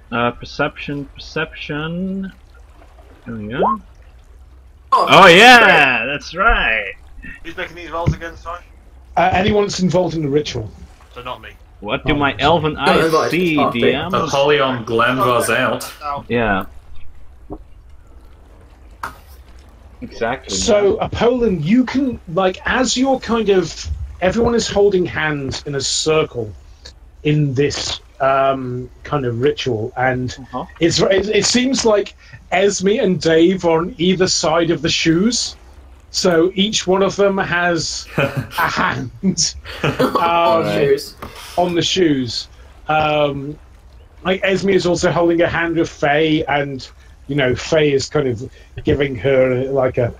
Perception. There we go. oh, Oh yeah, that's right. Who's making these rolls again, sorry? Anyone that's involved in the ritual. So not me. What do my elven eyes invite see, to the party. DM? Apollyon Glenvar's out. Yeah. Exactly. So, Apollyon, you can, like, as you're kind of... Everyone is holding hands in a circle in this kind of ritual, and it seems like Esme and Dave are on either side of the shoes. So each one of them has a hand on the shoes. Like Esme is also holding a hand with Faye, and you know Faye is kind of giving her like a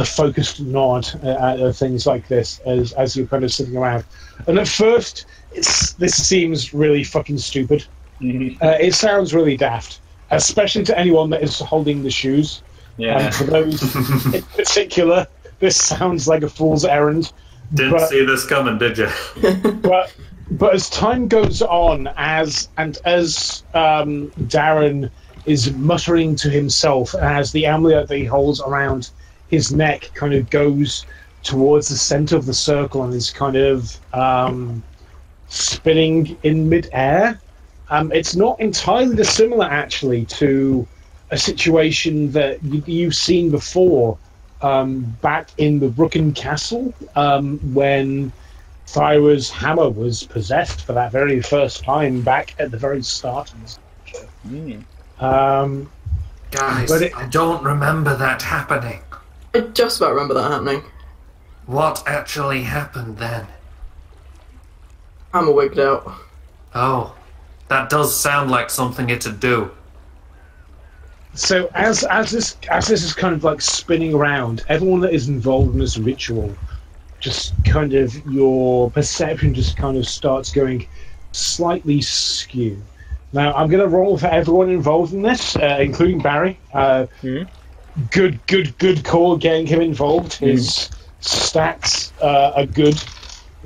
focused nod at things like this as you're kind of sitting around. And at first, this seems really fucking stupid. It sounds really daft, especially to anyone that is holding the shoes. Yeah. And for those in particular, this sounds like a fool's errand. Didn't see this coming, did you? But as time goes on, as Darren is muttering to himself, as the amulet that he holds around his neck kind of goes towards the center of the circle and is kind of spinning in midair, it's not entirely dissimilar, actually, to a situation that you've seen before back in the Rooken Castle when Thyra's hammer was possessed for that very first time back at the very start of this. Guys, I don't remember that happening. I just about remember that happening. What actually happened then? Hammer wigged out. Oh, that does sound like something it'd do. So as this is kind of like spinning around, everyone that is involved in this ritual, just kind of your perception just kind of starts going slightly skew. Now I'm going to roll for everyone involved in this, including Barry. Good call getting him involved. His stats are good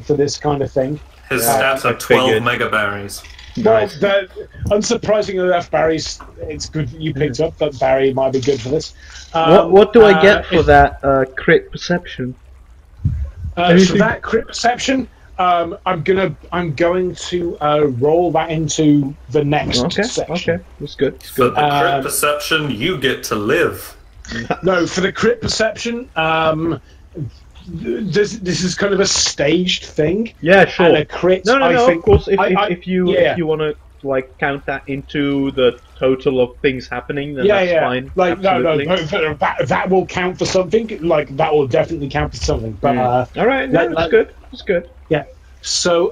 for this kind of thing. His stats are 12 megaberries. Well, unsurprisingly enough, Barry's. It's good you picked up that Barry might be good for this. What do I get for that crit perception? For that crit perception, I'm going to roll that into the next section. Okay, that's good. For the crit perception, you get to live. No, for the crit perception, this is kind of a staged thing. Yeah, sure. And a crit, no, I think, of course. If you want to like count that into the total of things happening, then that's fine. Like absolutely. no, that will count for something. Like that will definitely count for something. But all right, no, that's good. That's good. Yeah. So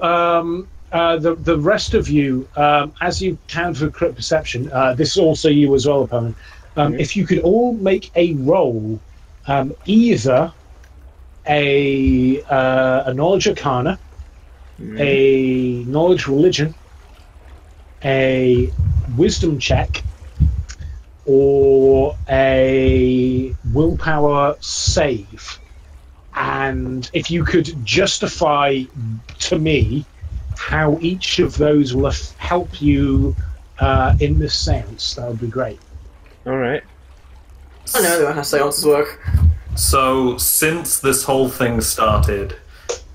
the rest of you, as you count for crit perception, this is also you as well, opponent. If you could all make a roll, either a knowledge arcana, a knowledge religion, a wisdom check, or a willpower save. And if you could justify to me how each of those will help you in this seance, that would be great. Alright. I know how seances work. So, since this whole thing started,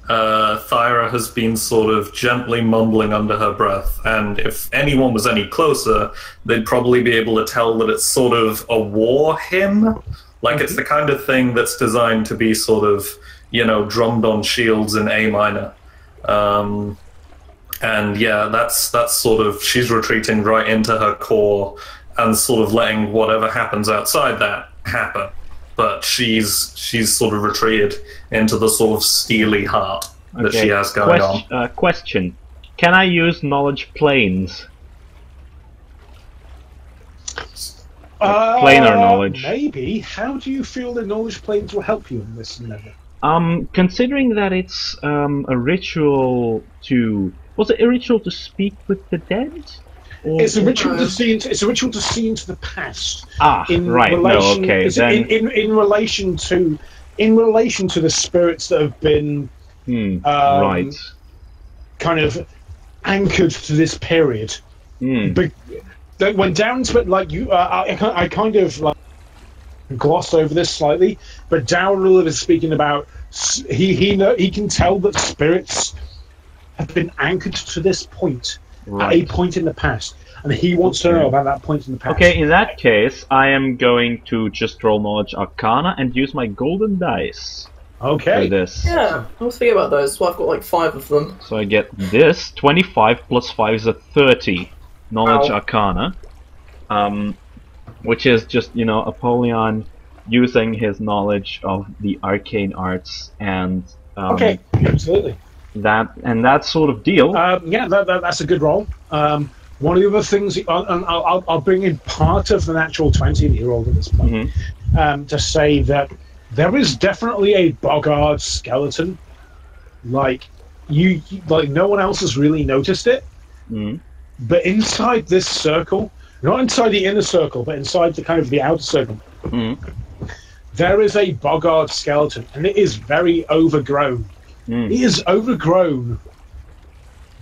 Thyra has been sort of gently mumbling under her breath, and if anyone was any closer, they'd probably be able to tell that it's sort of a war hymn. Like, it's the kind of thing that's designed to be sort of, drummed on shields in A minor. And yeah, that's sort of, she's retreating right into her core and sort of letting whatever happens outside that happen. But she's sort of retreated into the sort of steely heart that she has going on. Question: can I use knowledge planes? Planar knowledge. Maybe. How do you feel the knowledge planes will help you in this endeavor? Considering that it's a ritual to... Was it a ritual to speak with the dead? Or... It's a ritual to see. It's a ritual to see into the past. Right. Relation, Then in relation to the spirits that have been right, kind of anchored to this period. When Darren spent I kind of like glossed over this slightly, but Darren is speaking about he can tell that spirits have been anchored to this point. At a point in the past, and he wants to know about that point in the past. Okay, in that case, I am going to just roll Knowledge Arcana and use my golden dice for this. Yeah, I was thinking about those, so I've got like 5 of them. So I get this, 25 plus 5 is a 30 Knowledge Arcana, which is just, Apollyon using his knowledge of the arcane arts and... absolutely. That sort of deal. That's a good roll. One of the other things, and I'll bring in part of the natural 20 that you rolled at this point, to say that there is definitely a boggart skeleton. Like no one else has really noticed it. But inside this circle, not inside the inner circle, but inside the kind of the outer circle, there is a boggart skeleton, and it is very overgrown. It is overgrown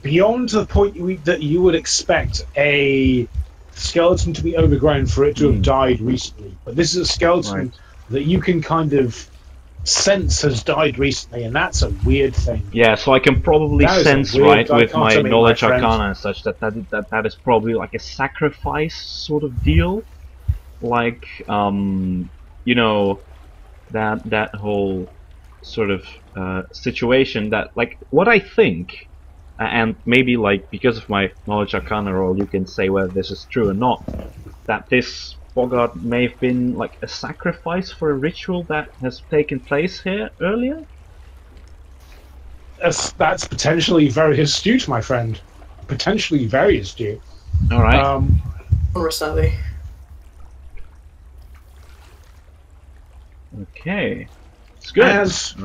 beyond the point that you would expect a skeleton to be overgrown for it to have died recently. But this is a skeleton that you can kind of sense has died recently, and that's a weird thing. Yeah, so I can probably sense, with my knowledge arcana and such, that is probably like a sacrifice sort of deal. Like, that whole sort of situation that, like, what I think, and maybe, like, because of my knowledge arcana roll, you can say whether this is true or not, that this boggart may have been like a sacrifice for a ritual that has taken place here earlier. That's potentially very astute, my friend. Potentially very astute. All right. Or savvy. Okay. It's good. As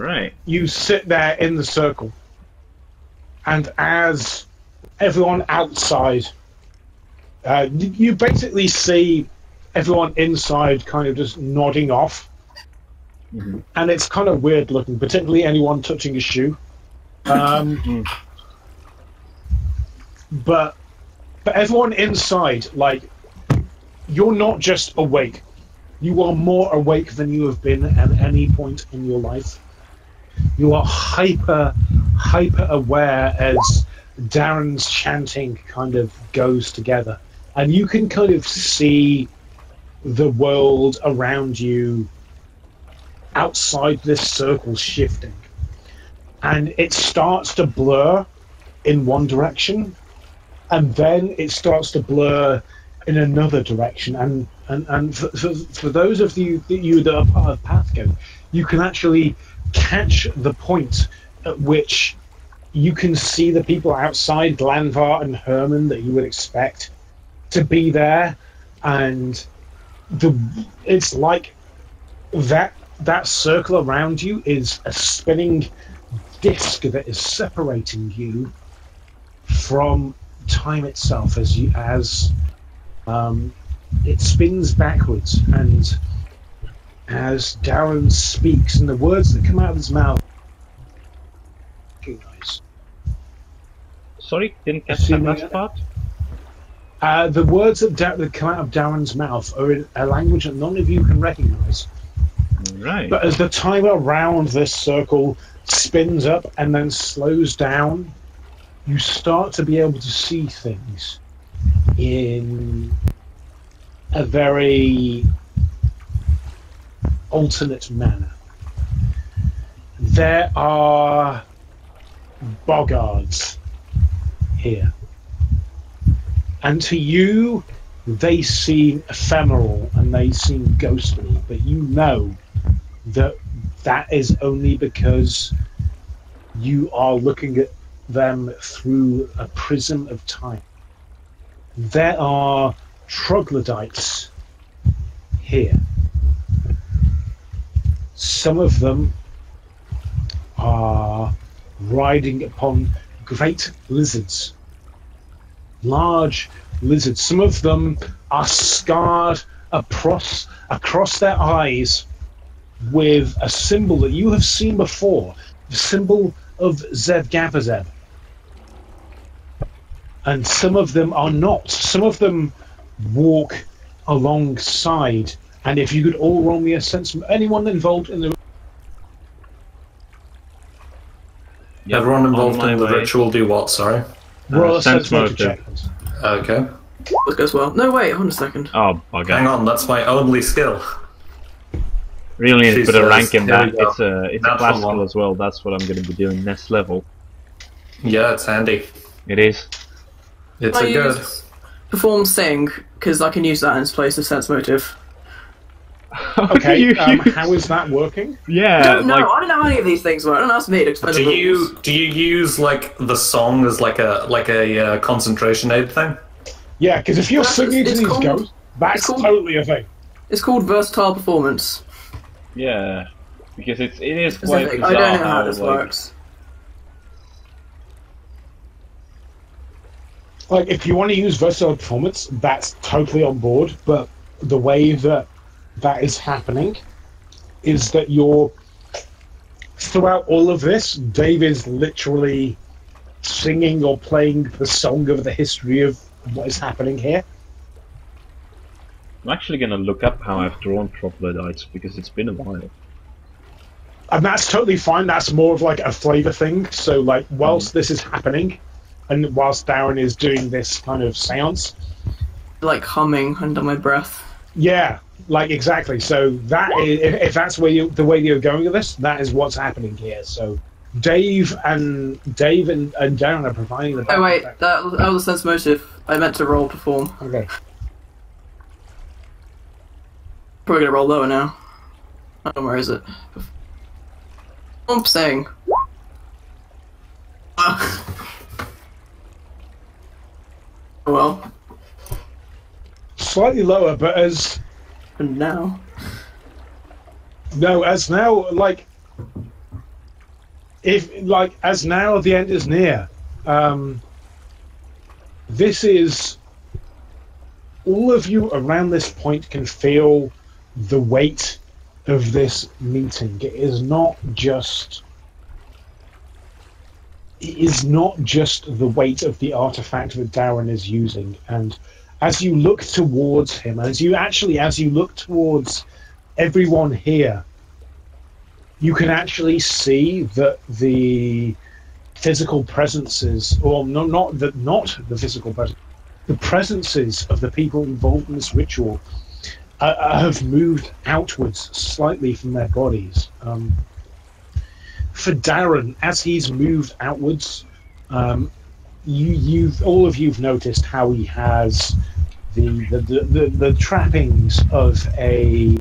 you sit there in the circle, and as everyone outside, you basically see everyone inside kind of just nodding off, and it's kind of weird looking, particularly anyone touching a shoe. But everyone inside, like, you're not just awake. You are more awake than you have been at any point in your life. You are hyper aware as Darren's chanting kind of goes together. And you can kind of see the world around you outside this circle shifting. And it starts to blur in one direction, and then it starts to blur in another direction. And for those of you that are part of PATHCO, you can actually catch the point at which you can see the people outside, Glanvar and Herman, that you would expect to be there, and it's like that circle around you is a spinning disc that is separating you from time itself as it spins backwards, and as Darren speaks, and the words that come out of his mouth. Sorry, didn't catch that last part. The words that come out of Darren's mouth are in a language that none of you can recognise. Right. But as the time around this circle spins up and then slows down, you start to be able to see things in a very alternate manner. There are boggards here, and to you they seem ephemeral and they seem ghostly, but you know that that is only because you are looking at them through a prism of time. There are troglodytes here. Some of them are riding upon great lizards, large lizards. Some of them are scarred across their eyes with a symbol that you have seen before, the symbol of Zeb-Gabazeb. And some of them are not. Some of them walk alongside. And if you could all roll me a sense from anyone involved in the... Yeah, everyone involved in the ritual do what, sorry? Roll a sense sense motive motive. check. Okay. That goes well. No, wait, hold on a second. Oh, bugger. Hang on, that's my only skill. Really need to put a Jesus, rank in here that. we go. It's a Natural classical one. as well. That's what I'm going to be doing next level. Yeah, it's handy. It is. It's I a good. use Perform Sing, because I can use that in place of Sense Motive. Okay, how is that working? Yeah, I don't know. like, I don't know how any of these things work. Don't ask me to explain the rules. Do you use like the song as like a concentration aid thing? Yeah, because if you're That's- singing to it's these called- ghosts, that's it's called- totally a thing. It's called Versatile Performance. yeah, because it is Because quite I bizarre don't know how this like, works. Like, if you want to use versatile performance, that's totally on board, but the way that that is happening is that you're... Throughout all of this, Dave is literally singing or playing the song of the history of what is happening here. I'm actually going to look up how I've drawn troglodytes because it's been a while. And that's totally fine. That's more of like a flavor thing. So, like, whilst this is happening, and whilst Darren is doing this kind of seance, Like humming under my breath. yeah, like exactly. So that is, if that's where the way you're going with this, that is what's happening here. So Dave and Darren are providing the. Oh wait, background. that was a Sense Motive. I meant to roll Perform. Okay. Probably gonna roll lower now. Oh, where is it? Perform Sing. Oh well. Slightly lower, but as And now. no, as now, like, if like as now the end is near. This is all of you around this point can feel the weight of this meeting. It is not just the weight of the artifact that Darren is using. And as you look towards him, as you look towards everyone here, you can actually see that the physical presences, or not the physical presence, the presences of the people involved in this ritual have moved outwards slightly from their bodies. For Darren, as he's moved outwards, all of you've noticed how he has the trappings of a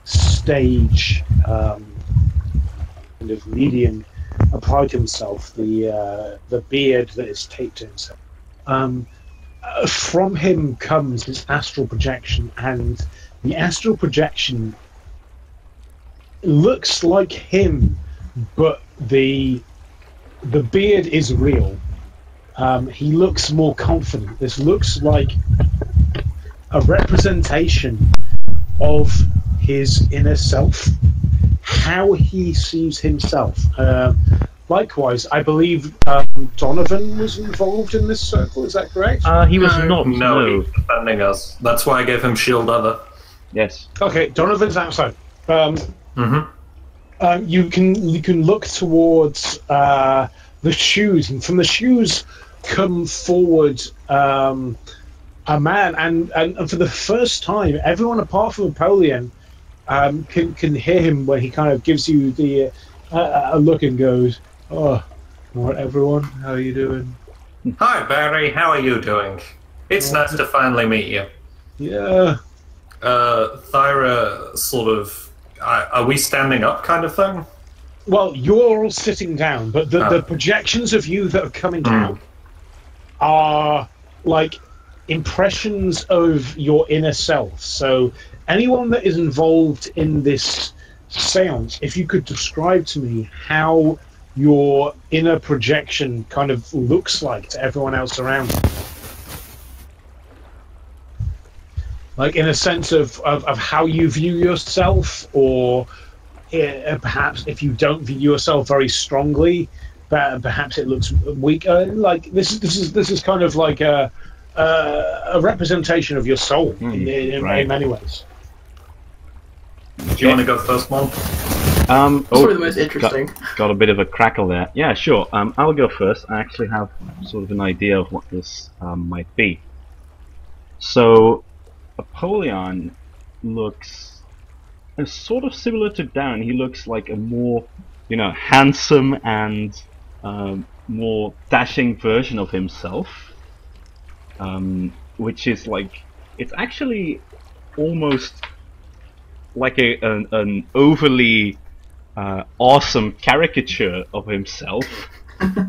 stage kind of medium applied to himself, the beard that is taped to himself. From him comes his astral projection, and the astral projection looks like him, but the beard is real. He looks more confident. This looks like a representation of his inner self, how he sees himself. Likewise, I believe Donovan was involved in this circle. Is that correct? He was not. No, he's defending us. That's why I gave him shield other. Yes. Okay, Donovan's outside. You can look towards the shoes, and from the shoes come forward a man, and for the first time, everyone apart from Napoleon can hear him when he kind of gives you the a look and goes, "Oh, all right, everyone, how are you doing?" Hi, Barry. How are you doing? It's nice to finally meet you. Yeah. Thyra, sort of, are we standing up, kind of thing? Well, you're all sitting down, but the projections of you that are coming down are like impressions of your inner self. So anyone that is involved in this seance, if you could describe to me how your inner projection kind of looks like to everyone else around you. Like in a sense of how you view yourself, or perhaps if you don't view yourself very strongly, perhaps it looks weak. Like this is kind of like a representation of your soul in many ways. Do you want to go first, Mom? Probably the most interesting. Got a bit of a crackle there. Yeah, sure. I'll go first. I actually have sort of an idea of what this might be. So, Apollyon looks sort of similar to Darren. He looks like a more, handsome and more dashing version of himself, which is like, it's actually almost like an overly awesome caricature of himself.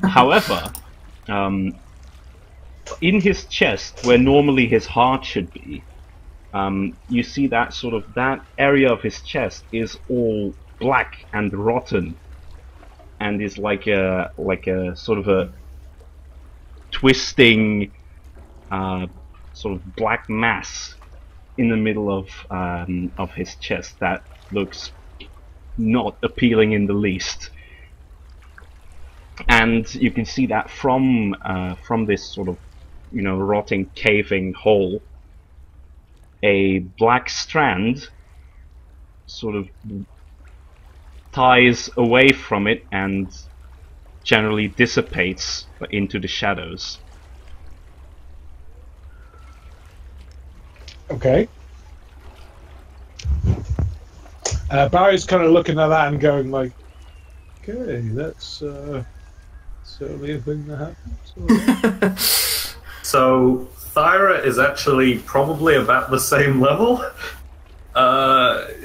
However, in his chest, where normally his heart should be, you see that that area of his chest is all black and rotten, and is like a sort of a twisting sort of black mass in the middle of his chest that looks not appealing in the least. And you can see that from this sort of rotting, caving hole, a black strand sort of ties away from it and generally dissipates into the shadows. Okay. Barry's kind of looking at that and going like, okay, that's certainly a thing that happens. So Thyra is actually probably about the same level.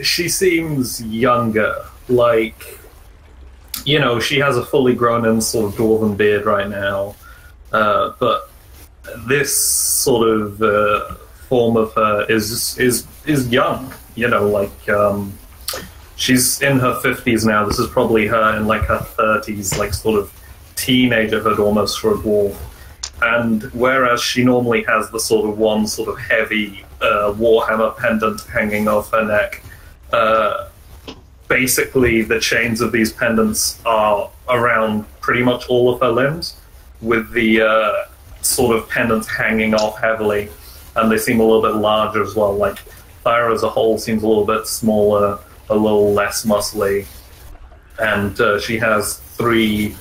She seems younger, like, she has a fully grown-in sort of dwarven beard right now, but this sort of form of her is young, she's in her 50s now. This is probably her in like her 30s, like sort of teenagerhood almost for a dwarf. And whereas she normally has the sort of one sort of heavy warhammer pendant hanging off her neck, basically the chains of these pendants are around pretty much all of her limbs, with the sort of pendants hanging off heavily, and they seem a little bit larger as well. Like Thyra as a whole seems a little bit smaller, a little less muscly, and she has 3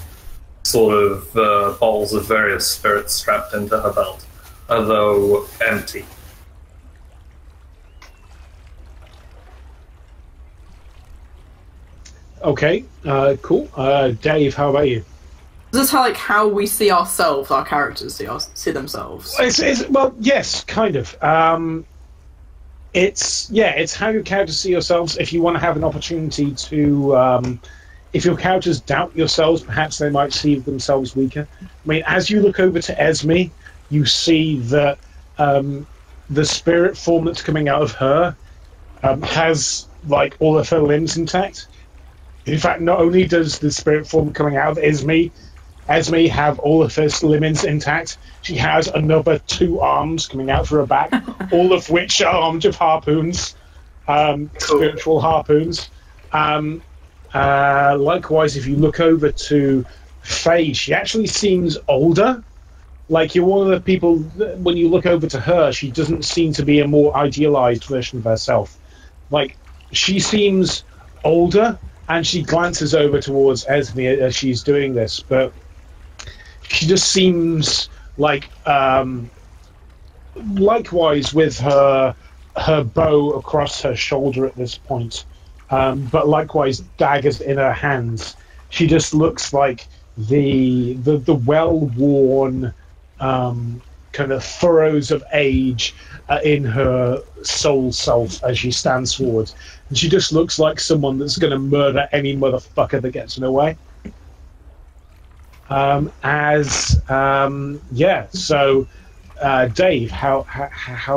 sort of bottles of various spirits strapped into her belt, although empty. Okay, cool. Dave, how about you? Is this how we see ourselves, our characters see themselves? Well, yes, kind of. It's how your characters see yourselves. If you want to have an opportunity to, if your characters doubt yourselves, perhaps they might see themselves weaker. I mean, as you look over to Esme, you see that the spirit form that's coming out of her has like all of her limbs intact. In fact, not only does the spirit form coming out of Esme have all of her limbs intact, she has another 2 arms coming out for her back, all of which are armed with harpoons, spiritual harpoons. Likewise, if you look over to Faye, she actually seems older. Like, you're one of the people, when you look over to her, she doesn't seem to be a more idealized version of herself. Like, she seems older, and she glances over towards Esme as she's doing this, but she just seems like, likewise with her bow across her shoulder at this point, but likewise daggers in her hands. She just looks like the well-worn kind of furrows of age in her soul self as she stands forward. And she just looks like someone that's going to murder any motherfucker that gets in her way. So Dave, how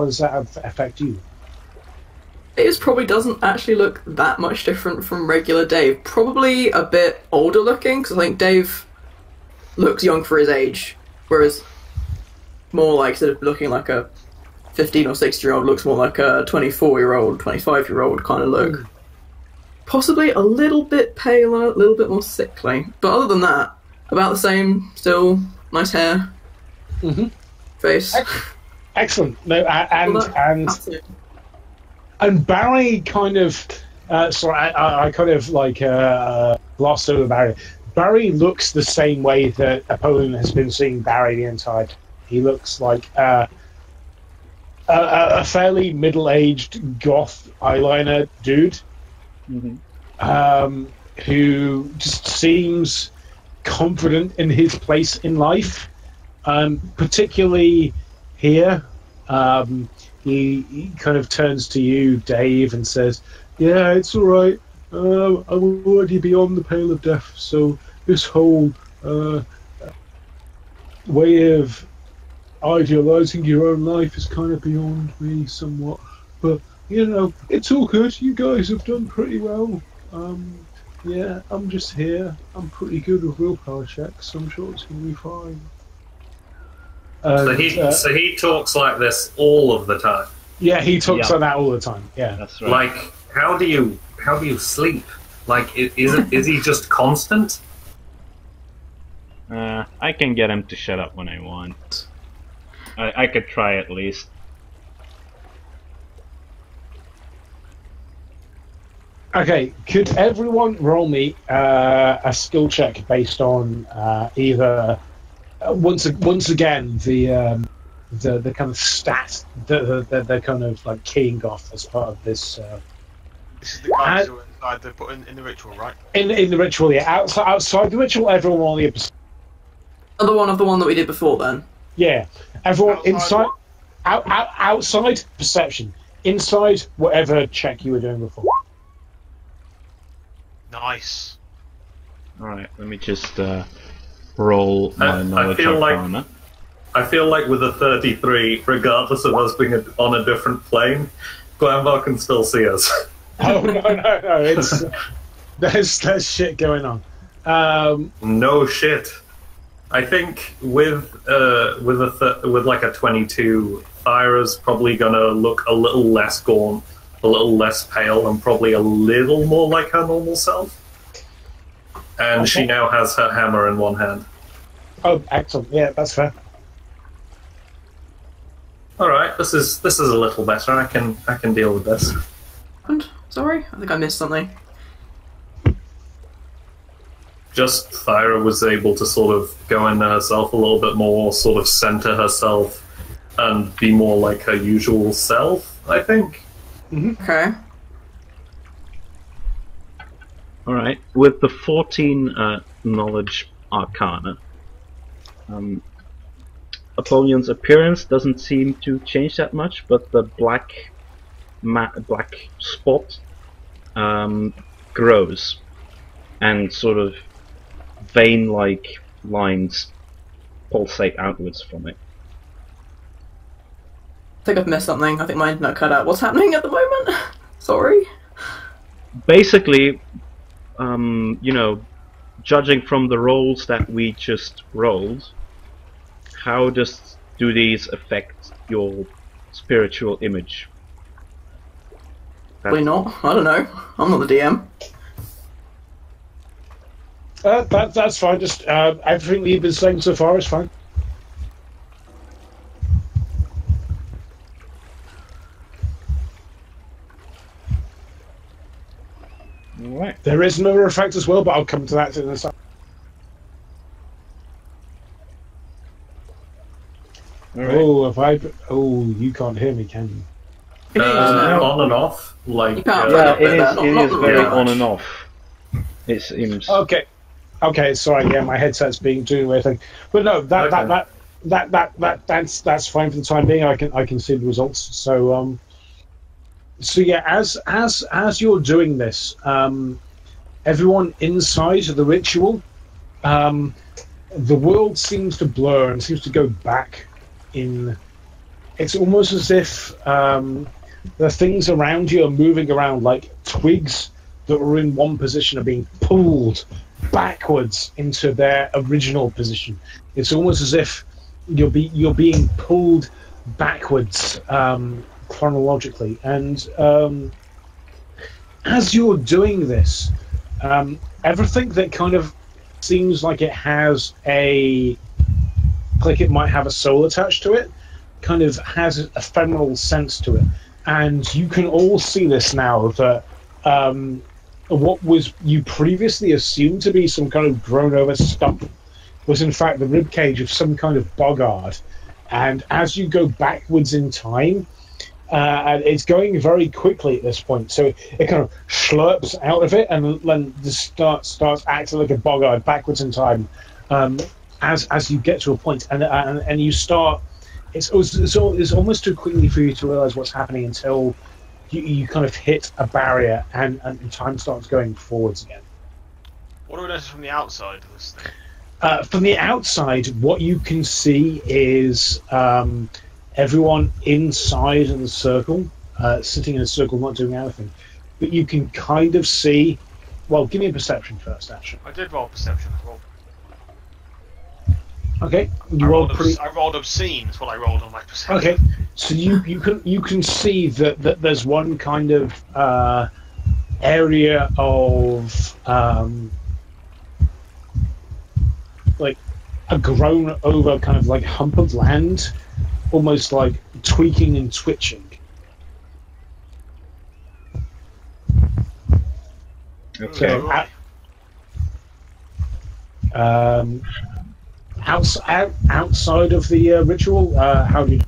does that affect you? It probably doesn't actually look that much different from regular Dave. Probably a bit older looking, because I think Dave looks young for his age, whereas more like, instead of looking like a 15 or 16-year-old, looks more like a 24-year-old, 25-year-old kind of look. Possibly a little bit paler, a little bit more sickly. But other than that, about the same, still nice hair, face. Excellent. No, and Barry kind of, I kind of like glossed over Barry. Barry looks the same way that Napoleon has been seeing Barry the entire time. He looks like a fairly middle-aged goth eyeliner dude, who just seems confident in his place in life, particularly here. He kind of turns to you, Dave, and says, "Yeah, it's all right. I'm already beyond the pale of death, so this whole way of idealizing your own life is kind of beyond me somewhat. But, you know, it's all good. You guys have done pretty well. Yeah, I'm just here. I'm pretty good with willpower checks. I'm sure it's going to be fine." So he talks like this all of the time. Yeah, he talks like that all the time. Yeah, That's right. Like, how do you sleep? Like, is he just constant? I can get him to shut up when I want. I could try at least. Okay, could everyone roll me a skill check based on either once again the kind of stat they're kind of like keying off as part of this. This is the guys who are inside the put in the ritual, right? In the ritual, yeah. Outside the ritual, everyone on the Another one of the one that we did before, then. Yeah, everyone Outside outside perception, inside whatever check you were doing before. Nice. Alright, let me just roll my knowledge arcana. I feel like with a 33, regardless of us being on a different plane, Glambar can still see us. Oh no! It's there's shit going on. No shit. I think with like a 22, Thyra's probably gonna look a little less gaunt, a little less pale, and probably a little more like her normal self. And she now has her hammer in one hand. Oh, excellent! Yeah, that's fair. All right, this is a little better. I can deal with this. And sorry, I think I missed something. Just Thyra was able to sort of go into herself a little bit more, sort of center herself, and be more like her usual self, I think. Okay. Alright, with the 14 knowledge arcana, Apollyon's appearance doesn't seem to change that much, but the black spot grows, and sort of vein-like lines pulsate outwards from it. I think I've missed something. I think my internet cut out. What's happening at the moment? Sorry. Basically, you know, judging from the rolls that we just rolled, how do these affect your spiritual image? Probably not. I don't know. I'm not the DM. That's fine. Just everything you've been saying so far is fine. Alright. There There is another effect as well, but I'll come to that in a second. Right. Oh, you can't hear me, can you? It is now. On and off, like You can't Yeah, turn it up is. there, It not is the very very on much. and off. It seems. Okay, sorry, yeah, my headset's doing a weird thing, but no, that's fine for the time being. I can see the results. So yeah, as you're doing this, everyone inside of the ritual, the world seems to blur and seems to go back in. It's almost as if the things around you are moving around like twigs that were in one position are being pulled backwards into their original position. It's almost as if you're being pulled backwards chronologically, and as you're doing this, everything that kind of seems like it has it might have a soul attached to it, kind of has a ephemeral sense to it. And you can all see this now, that what was you previously assumed to be some kind of grown over stump was in fact the ribcage of some kind of boggart. And as you go backwards in time, and it's going very quickly at this point, so it kind of slurps out of it and then just starts acting like a boggart backwards in time, as you get to a point, and you start. It's almost too quickly for you to realize what's happening until you kind of hit a barrier and time starts going forwards again. What do we notice from the outside of this thing? From the outside, what you can see is everyone inside of the circle, sitting in a circle, not doing anything. But you can kind of see. Well, give me a perception first, actually. I did roll perception. Okay, I rolled obscene. Is what I rolled on my perception. Okay, so you can see that there's one kind of area of like a grown over kind of like hump of land, almost like tweaking and twitching. Okay. Outside of the ritual, how do you?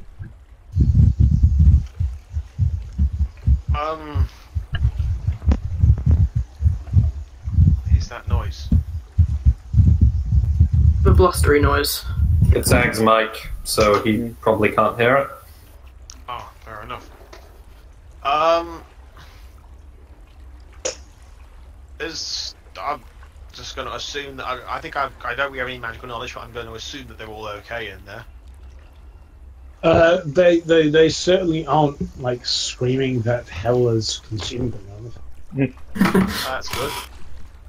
Is that noise? The blustery noise. it's Zag's mic, so he probably can't hear it. Oh, fair enough. I'm just going to assume that I think I don't really have any magical knowledge, but I'm going to assume that they're all okay in there. They certainly aren't like screaming that hell has consumed them. That's good.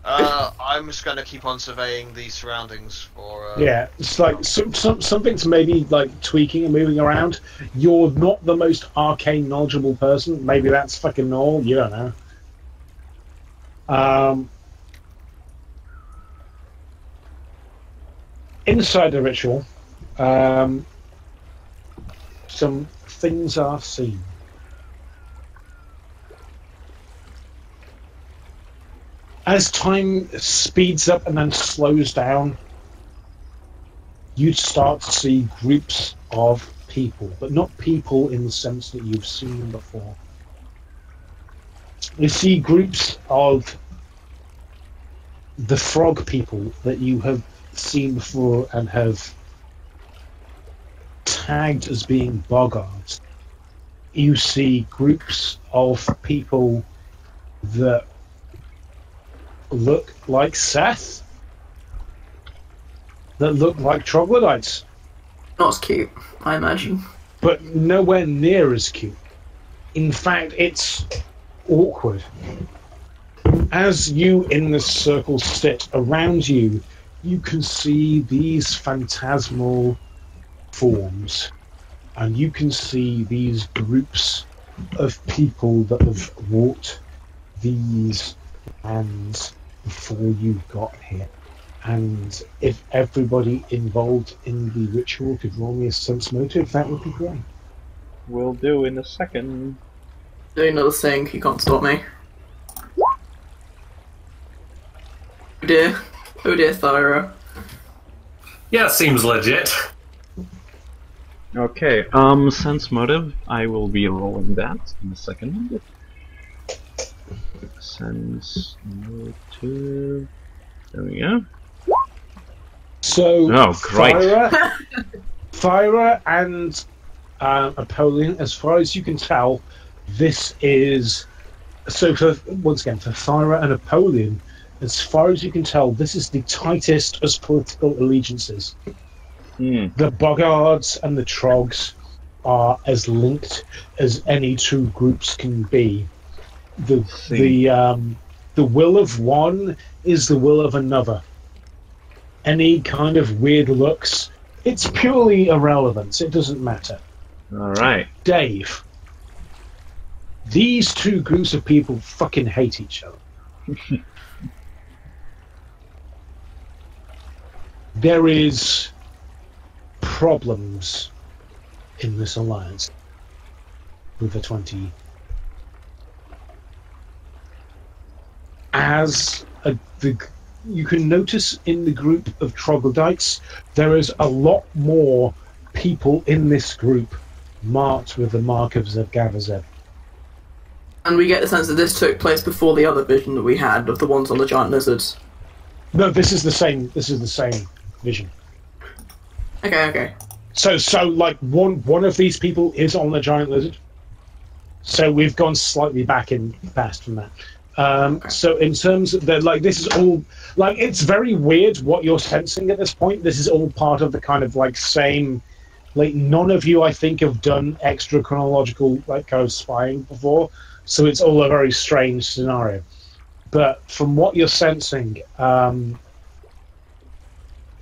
I'm just going to keep on surveying the surroundings for. Yeah, it's like something's maybe like tweaking and moving around. You're not the most arcane knowledgeable person. Maybe that's fucking normal. You don't know. Inside the ritual, some things are seen. As time speeds up and then slows down, you start to see groups of people, but not people in the sense that you've seen before. You see groups of the frog people that you have seen before and have tagged as being boggards. You see groups of people that look like Seth, that look like troglodytes, Not as cute, I imagine. but nowhere near as cute. In fact, it's awkward. As you in the circle sit around you, you can see these phantasmal forms, and you can see these groups of people that have walked these lands before you got here. And if everybody involved in the ritual could roll me a sense motive, that would be great. Will do in a second. Doing another thing, you can't stop me. Oh dear, Thyra. Yeah, seems legit. Okay, sense motive. I will be rolling that in a second. Sense motive. There we go. So, Oh, great. Thyra and Apollyon, as far as you can tell, this is... So, once again, for Thyra and Apollyon, as far as you can tell, this is the tightest as political allegiances. The Boggards and the Trogs are as linked as any two groups can be. The will of one is the will of another. Any kind of weird looks, it's purely irrelevant. It doesn't matter. All right. Dave, these two groups of people fucking hate each other. There is problems in this alliance with the 20. You can notice in the group of troglodytes, there is a lot more people in this group marked with the mark of Zeb-Gavazeb. And we get the sense that this took place before the other vision that we had of the ones on the giant lizards. No, this is the same. This is the same vision. Okay. So like one of these people is on the giant lizard. So we've gone slightly back in past from that. So in terms of this is all like, it's very weird what you're sensing at this point. This is all part of the kind of like same, like, none of you I think have done extra chronological like kind of spying before, so it's all a very strange scenario. But from what you're sensing,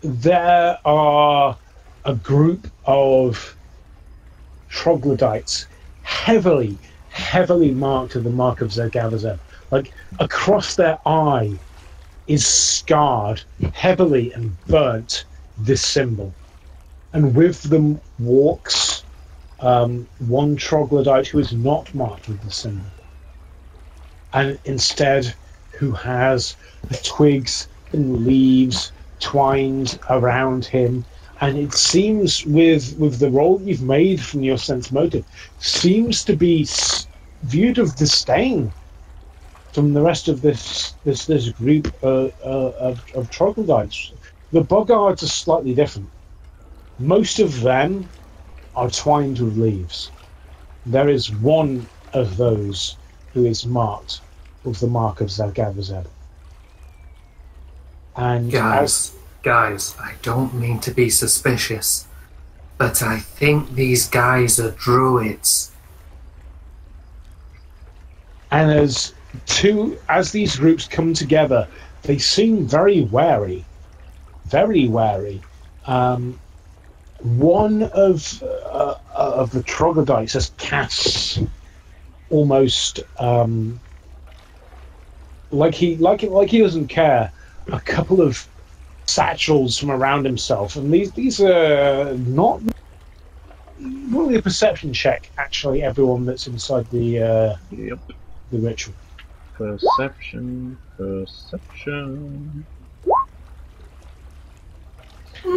there are a group of troglodytes heavily marked with the mark of Zeb-Gavazeb. Like, across their eye is scarred heavily and burnt this symbol. And with them walks one troglodyte who is not marked with the symbol, and instead who has the twigs and leaves twined around him. And it seems with the roll you've made from your sense motive, seems to be viewed of disdain from the rest of this group of troglodytes. The Boggards are slightly different. Most of them are twined with leaves. There is one of those who is marked with the mark of Zeb-Gavazeb. And Guys, I don't mean to be suspicious, but I think these guys are druids. And as these groups come together, they seem very wary. Very wary. One of the troglodytes has cast almost like he doesn't care, a couple of satchels from around himself, and these are not really a perception check. Actually, everyone that's inside the ritual. Perception.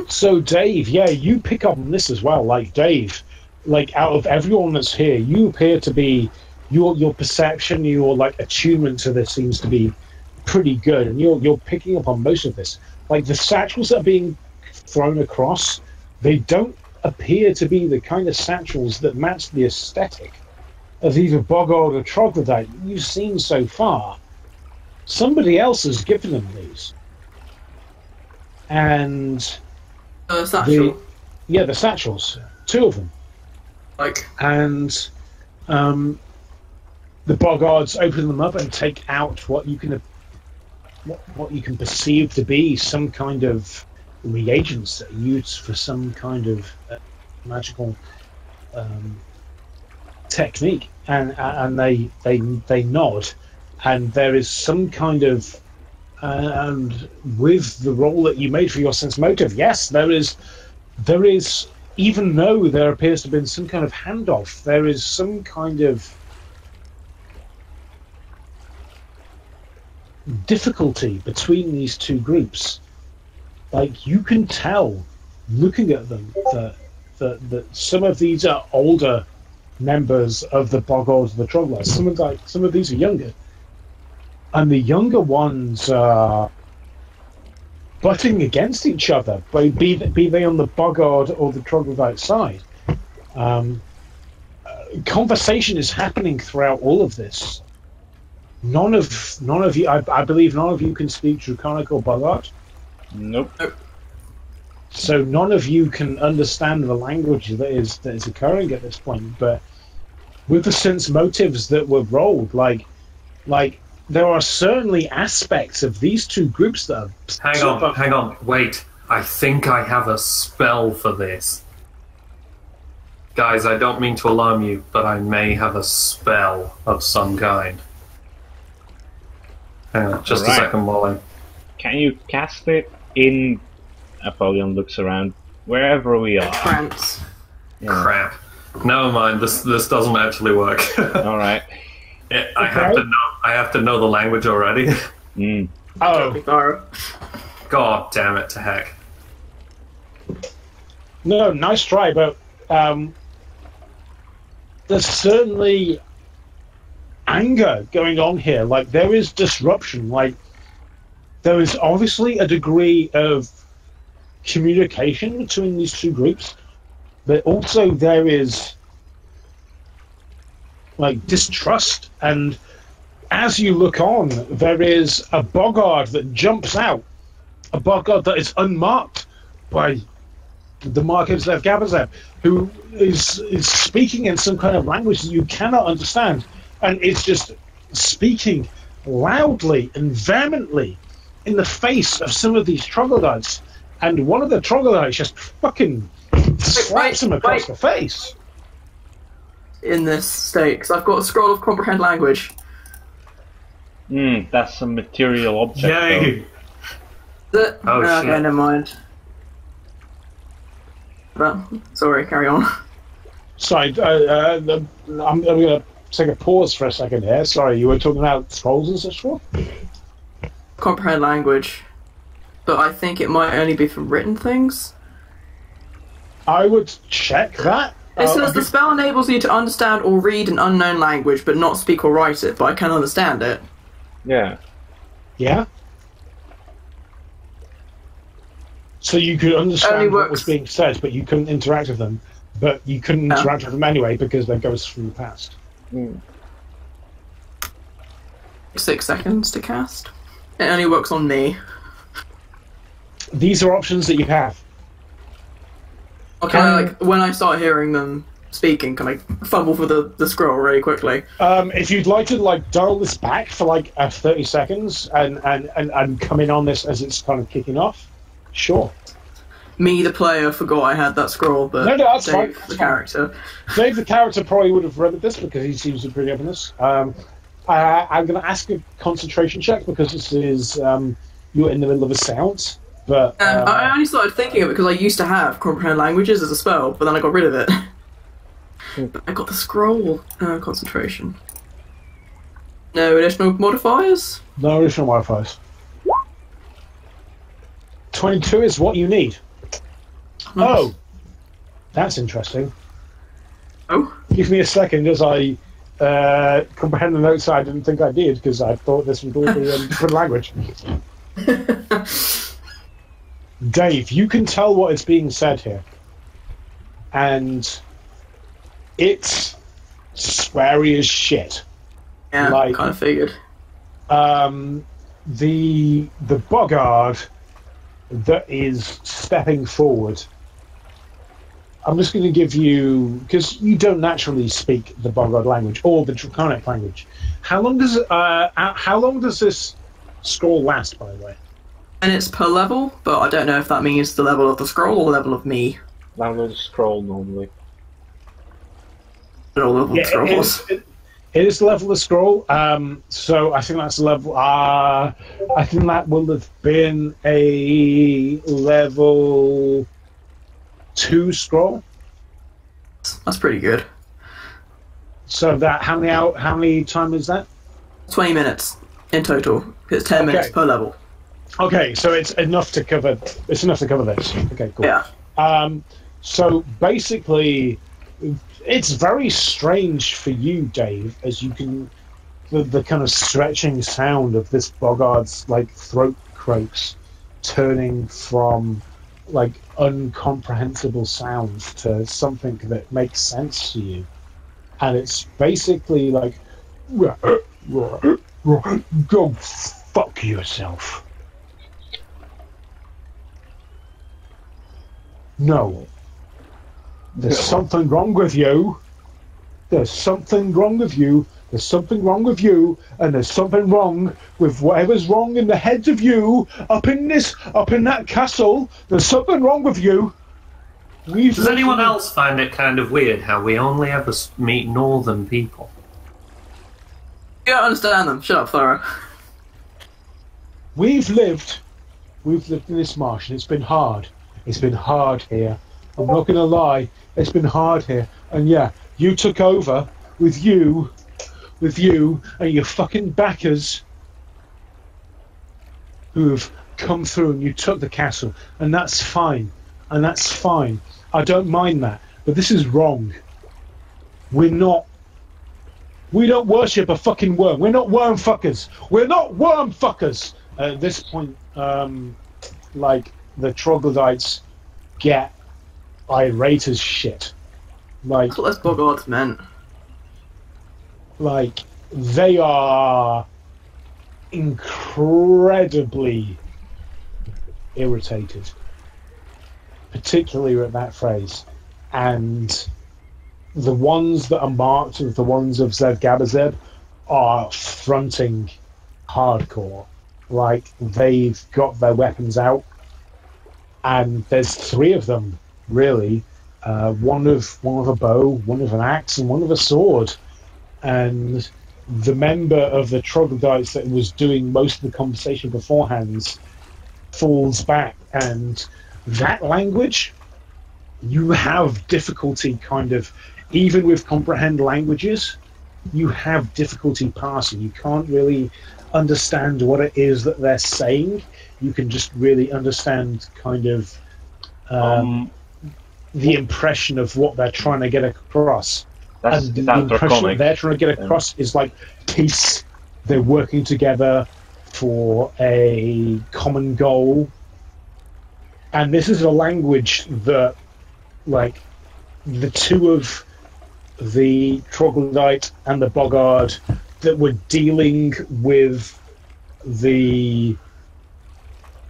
So Dave, yeah, you pick up on this as well. Like Dave, like out of everyone that's here, you appear to be your perception, your like attunement to this seems to be pretty good, and you're picking up on most of this. Like the satchels that are being thrown across, they don't appear to be the kind of satchels that match the aesthetic of either Boggart or Troglodyte you've seen so far. Somebody else has given them these. And satchel. The satchels. Two of them. Like, and the Boggards open them up and take out what you can perceive to be some kind of reagents that are used for some kind of magical technique, and they nod, and there is some kind of and with the roll that you made for your sense motive, yes, there is, even though there appears to have been some kind of handoff, there is some kind of difficulty between these two groups. Like, you can tell, looking at them, that some of these are older members of the Boggards, the Troglodytes. Some of these are younger, and the younger ones are butting against each other, be they on the Boggart or the Troglodyte side. Conversation is happening throughout all of this. None of you, I believe, none of you can speak Draconic or Boggart. Nope. So none of you can understand the language that is occurring at this point. But with the sense motives that were rolled, like there are certainly aspects of these two groups that are... Hang on, wait. I think I have a spell for this. Guys, I don't mean to alarm you, but I may have a spell of some kind. Hang on, just a second, Molly. Can you cast it in... Apollyon looks around. Wherever we are. France. Yeah. Crap. Never mind, this doesn't actually work. Alright. I have to know the language already. Mm. Oh. God damn it to heck. No, nice try, but there's certainly anger going on here. Like, there is disruption. Like, there is obviously a degree of communication between these two groups, but also there is like distrust. And as you look on, there is a Boggart that jumps out, a Boggart that is unmarked by the markers of Gabazev, who is speaking in some kind of language that you cannot understand, and is just speaking loudly and vehemently in the face of some of these troglodytes. And one of the troglodytes just fucking slaps him across the face. In this state, because I've got a scroll of comprehend language. That's a material object. Yay! Okay, shit. never mind. But, sorry, carry on. Sorry, I'm going to take a pause for a second here. Sorry, you were talking about trolls and such forth? Comprehend language. But I think it might only be for written things. I would check that. It says the spell enables you to understand or read an unknown language, but not speak or write it, but I can understand it. Yeah. Yeah? So you could understand what was being said, but you couldn't interact with them. But you couldn't interact with them anyway, because they're ghosts from the past. 6 seconds to cast. It only works on me. These are options that you have. Okay, like, when I start hearing them speaking, can I fumble for the scroll really quickly? If you'd like to, like, dial this back for, like, 30 seconds and come in on this as it's kind of kicking off, sure. Me, the player, forgot I had that scroll, but no, that's Dave, fine. the character. Dave, the character, probably would have read this because he seems to be pretty up in this. I'm going to ask a concentration check because this is you're in the middle of a sound. But I only started thinking of it because I used to have comprehend languages as a spell, but then I got rid of it. But I got the scroll concentration. No additional modifiers? No additional modifiers. 22 is what you need. Nice. Oh, that's interesting. Oh? Give me a second as I comprehend the notes I didn't think I did because I thought this would all be in different language. Dave, you can tell what is being said here. And it's sweary as shit. Yeah, like, kind of figured. The Boggart that is stepping forward. I'm just going to give you, because you don't naturally speak the Boggart language or the Draconic language. How long does this scroll last, by the way? And it's per level, but I don't know if that means the level of the scroll or the level of me. Level of the scroll normally. I don't know what the scroll was. It is the level of the scroll. So I think that's the level. I think that will have been a level 2 scroll. That's pretty good. So that how many time is that? 20 minutes. in total. It's 10 minutes per level. Okay, so it's enough to cover. It's enough to cover this. Okay, cool. Yeah. So basically, it's very strange for you, Dave, as you can the kind of stretching sound of this boggard's like throat croaks turning from like incomprehensible sounds to something that makes sense to you, and it's basically like go fuck yourself. No. There's something wrong with you. There's something wrong with you. There's something wrong with you, and there's something wrong with whatever's wrong in the heads of you up in that castle. There's something wrong with you. Does anyone else find it kind of weird how we only ever meet northern people? You don't understand them. Shut up, Thara. We've lived in this marsh, and it's been hard. It's been hard here. I'm not going to lie. It's been hard here. And yeah, you took over with you and your fucking backers who've come through, and you took the castle. And that's fine. And that's fine. I don't mind that. But this is wrong. We don't worship a fucking worm. We're not worm fuckers. We're not worm fuckers. At this point, like, the troglodytes get irate as shit. Like, that's what those boggards meant. Like, they are incredibly irritated, particularly at that phrase. And the ones that are marked as the ones of Zev Gabazeb are fronting hardcore. Like, they've got their weapons out, and there's 3 of them, really. One of a bow, one of an axe, and one of a sword. And the member of the troglodytes that was doing most of the conversation beforehand falls back. And that language, you have difficulty kind of, even with comprehend languages, you have difficulty parsing. You can't really understand what it is that they're saying. You can just really understand kind of the impression of what they're trying to get across. And the impression that they're trying to get across is like peace. They're working together for a common goal. And this is a language that, like, the 2 of the troglodyte and the boggard that were dealing with the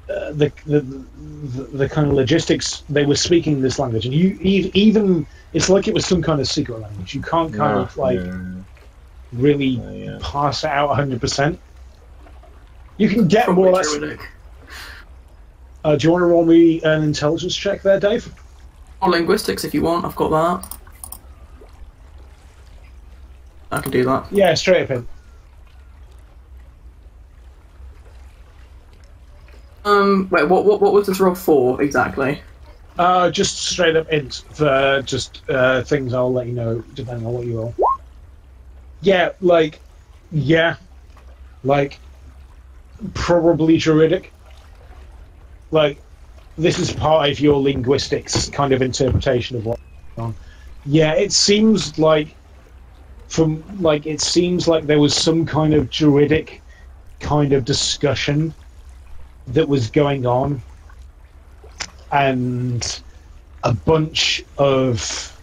kind of logistics, they were speaking this language, and you even it's like it was some kind of secret language. You can't really pass it out 100%. You can get Probably more or less. Do you want to roll me an intelligence check there, Dave? Or linguistics if you want. I've got that. I can do that. Yeah, straight up in. Wait, what was this roll for exactly? Just straight up int for just things I'll let you know depending on what you roll. Yeah, like probably druidic. Like, this is part of your linguistics kind of interpretation of what's going on. Yeah, it seems like there was some kind of druidic kind of discussion that was going on, and a bunch of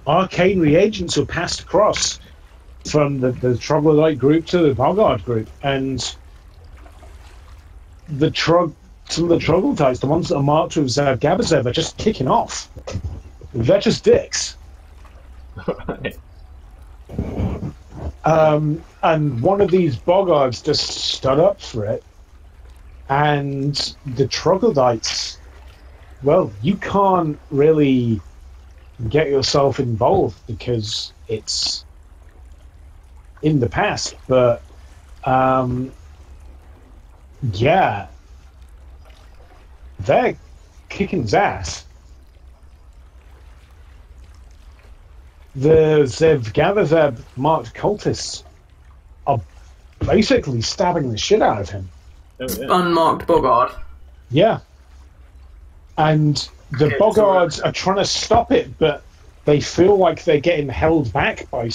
arcane reagents were passed across from the troglodyte group to the boggard group, and some of the troglodytes, the ones that are marked with Gabazev, are just kicking off. They're just dicks. Right. And one of these boggards just stood up for it, and the troglodytes, well, you can't really get yourself involved because it's in the past, but yeah, they're kicking his ass. The Zev Gavazeb marked cultists are basically stabbing the shit out of him. Oh, yeah. Unmarked Bogard. Yeah. And the Bogards are trying to stop it, but they feel like they're getting held back by,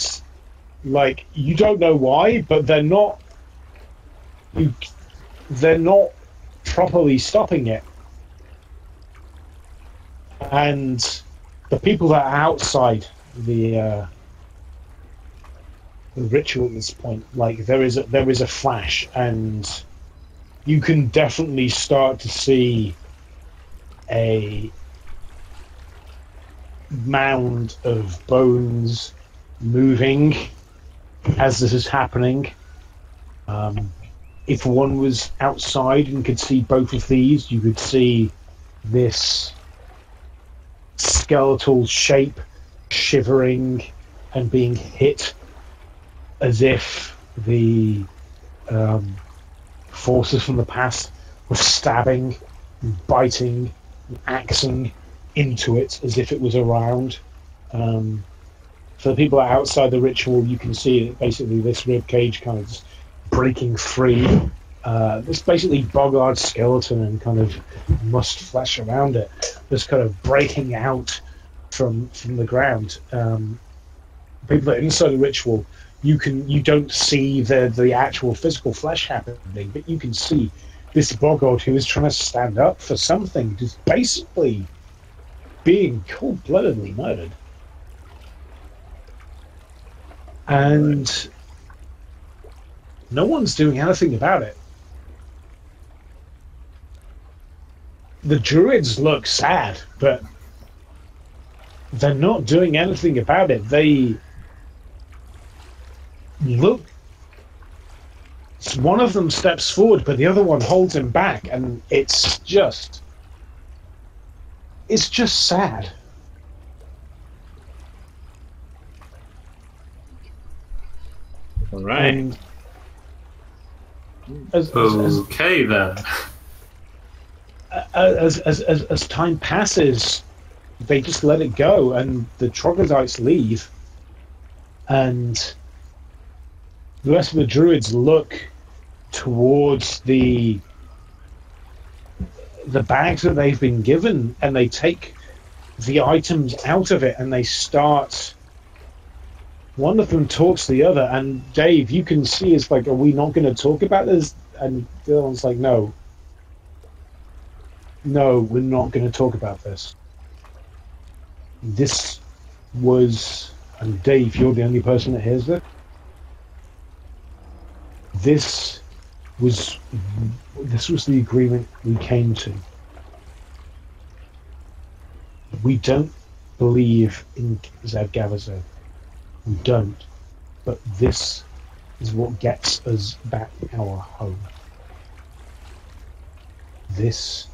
like, you don't know why, but they're not properly stopping it. And the people that are outside the ritual at this point, like, there is a flash, and you can definitely start to see a mound of bones moving as this is happening. If one was outside and could see both of these, you could see this skeletal shape shivering and being hit as if the forces from the past were stabbing, biting, axing into it as if it was around. For the people outside the ritual, you can see that basically this rib cage kind of just breaking free. This basically Bogard skeleton and kind of mussed flesh around it, just kind of breaking out from the ground. People that are inside the ritual, you don't see the actual physical flesh happening, but you can see this Bogard who is trying to stand up for something, just basically being cold-bloodedly murdered. And no one's doing anything about it. The druids look sad, but they're not doing anything about it. They look... One of them steps forward, but the other one holds him back, and it's just sad. All right. And Okay then. as time passes, they just let it go, and the troglodytes leave, and the rest of the druids look towards the bags that they've been given, and they take the items out of it, and they start... One of them talks to the other, and Dave, you can see it's like, are we not going to talk about this? And the other one's like, no, we're not going to talk about this. This was... And Dave, you're the only person that hears it. This was the agreement we came to. We don't believe in Zevgavazo. We don't. But this is what gets us back our home. This...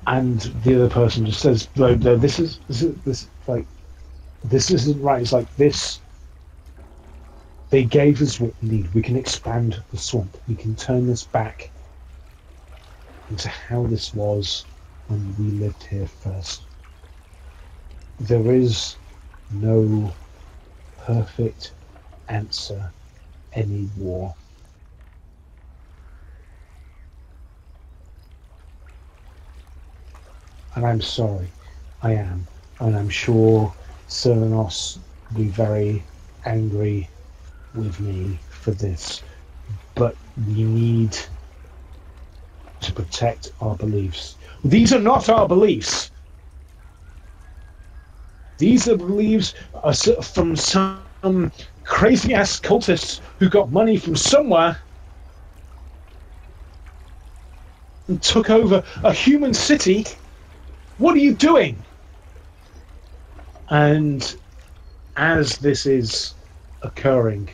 And the other person just says, no, this isn't right. It's like this. They gave us what we need. We can expand the swamp. We can turn this back into how this was when we lived here first. There is no perfect answer anymore. And I'm sorry. I am. And I'm sure Cyrano will be very angry with me for this. But we need to protect our beliefs. These are not our beliefs. These are beliefs from some crazy-ass cultists who got money from somewhere and took over a human city. What are you doing? And as this is occurring,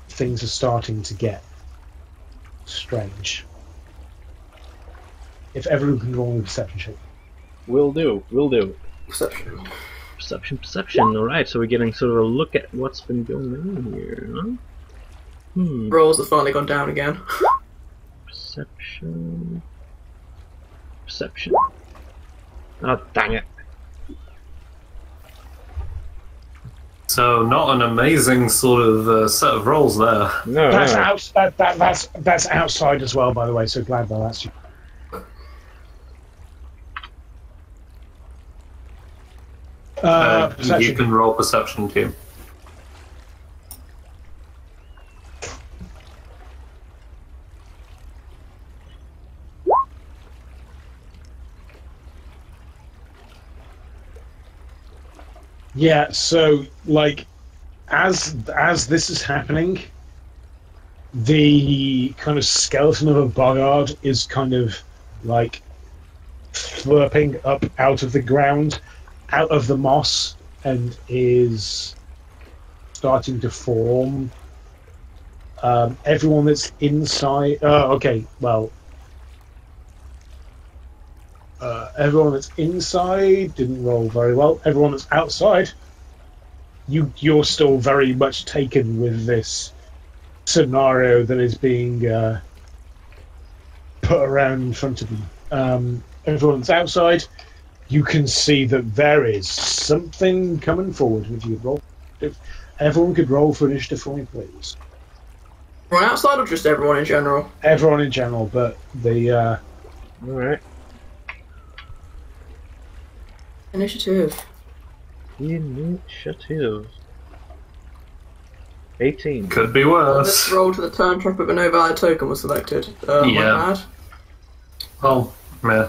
things are starting to get strange. If everyone can roll a perception check. Will do. Perception. Alright, so we're getting sort of a look at what's been going on here, huh? Rolls have finally gone down again. Perception. Oh, dang it. So not an amazing sort of set of rolls there. No, That's no. that's outside as well, by the way. So glad that that's you. You Perception. can roll perception too. Yeah, so like as this is happening, the kind of skeleton of a boggard is kind of like slurping up out of the ground, out of the moss, and is starting to form. Everyone that's inside. Okay, well. Everyone that's inside didn't roll very well. Everyone that's outside, you're still very much taken with this scenario that is being put around in front of you. Everyone that's outside, you can see that there is something coming forward. If you could roll, if everyone could roll for initiative for me, please. Everyone outside or just everyone in general? Everyone in general, but the All right. Initiative. Initiative. 18. Could be This worse. roll to the turn track with a no valid token was selected. My Yeah. bad. Oh, meh. I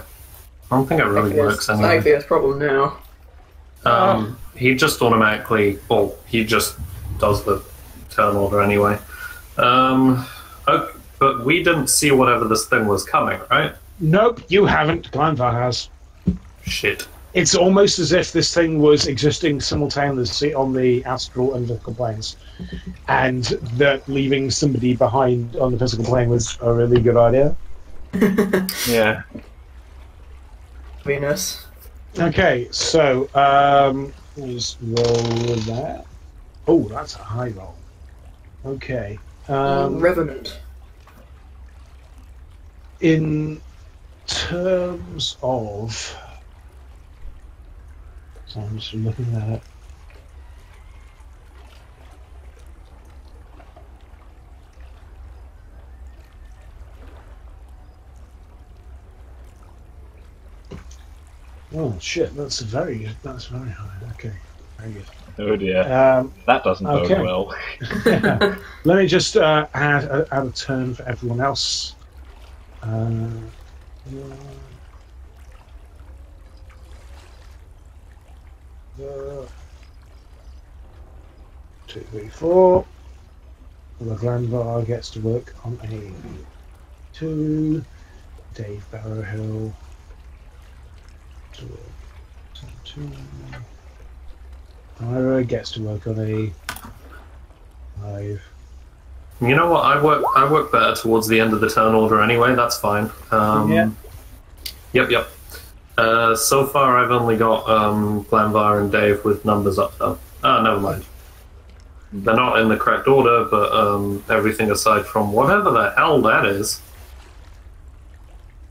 don't think it really works Exactly, anyway. that's problem now. He just automatically, well, he just does the turn order anyway. Okay, but we didn't see whatever this thing was coming, right? nope, you haven't. Glanvar has. Shit. It's almost as if this thing was existing simultaneously on the astral and physical planes, and that leaving somebody behind on the physical plane was a really good idea. Yeah. Venus. Okay, so let's roll that. Oh, that's a high roll. Okay. Revenant. In terms of, so I'm just looking at it. Oh shit! That's very good. That's very high. Okay, very good. Oh dear. That doesn't bode okay. well. Let me just add a turn for everyone else. Two, three, four. The Glanvar gets to work on a 2. Dave Barrowhill. Two. Ira gets to work on a 5. You know what? I work better towards the end of the turn order anyway. That's fine. Yeah. Yep. So far, I've only got Glanvar and Dave with numbers up though. Ah, never mind. They're not in the correct order, but everything aside from whatever the hell that is,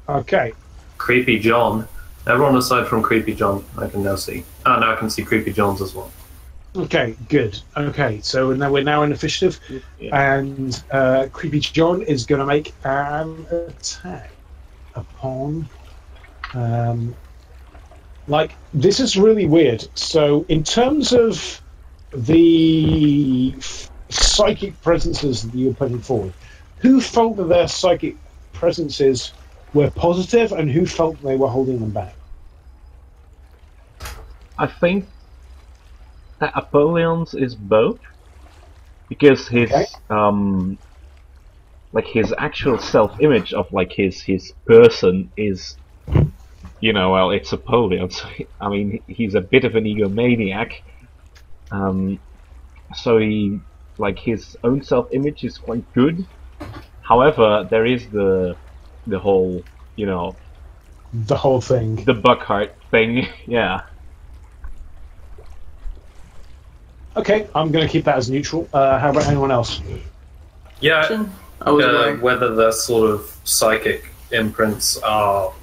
Okay. Creepy John. Everyone aside from Creepy John, I can now see. Ah, now I can see Creepy John's as well. Okay, good. Okay, so now we're now in initiative, and Creepy John is going to make an attack upon. This is really weird. So, in terms of the psychic presences that you're putting forward, who felt that their psychic presences were positive, and who felt they were holding them back? I think that Apollyon's is both, because his his actual self-image of his person is, well, it's Apollyon. So, I mean, he's a bit of an egomaniac. So he his own self-image is quite good. However, there is the whole, The whole thing. the Buckhart thing. Yeah. Okay, I'm going to keep that as neutral. How about anyone else? Yeah, I was away. whether their sort of psychic imprints are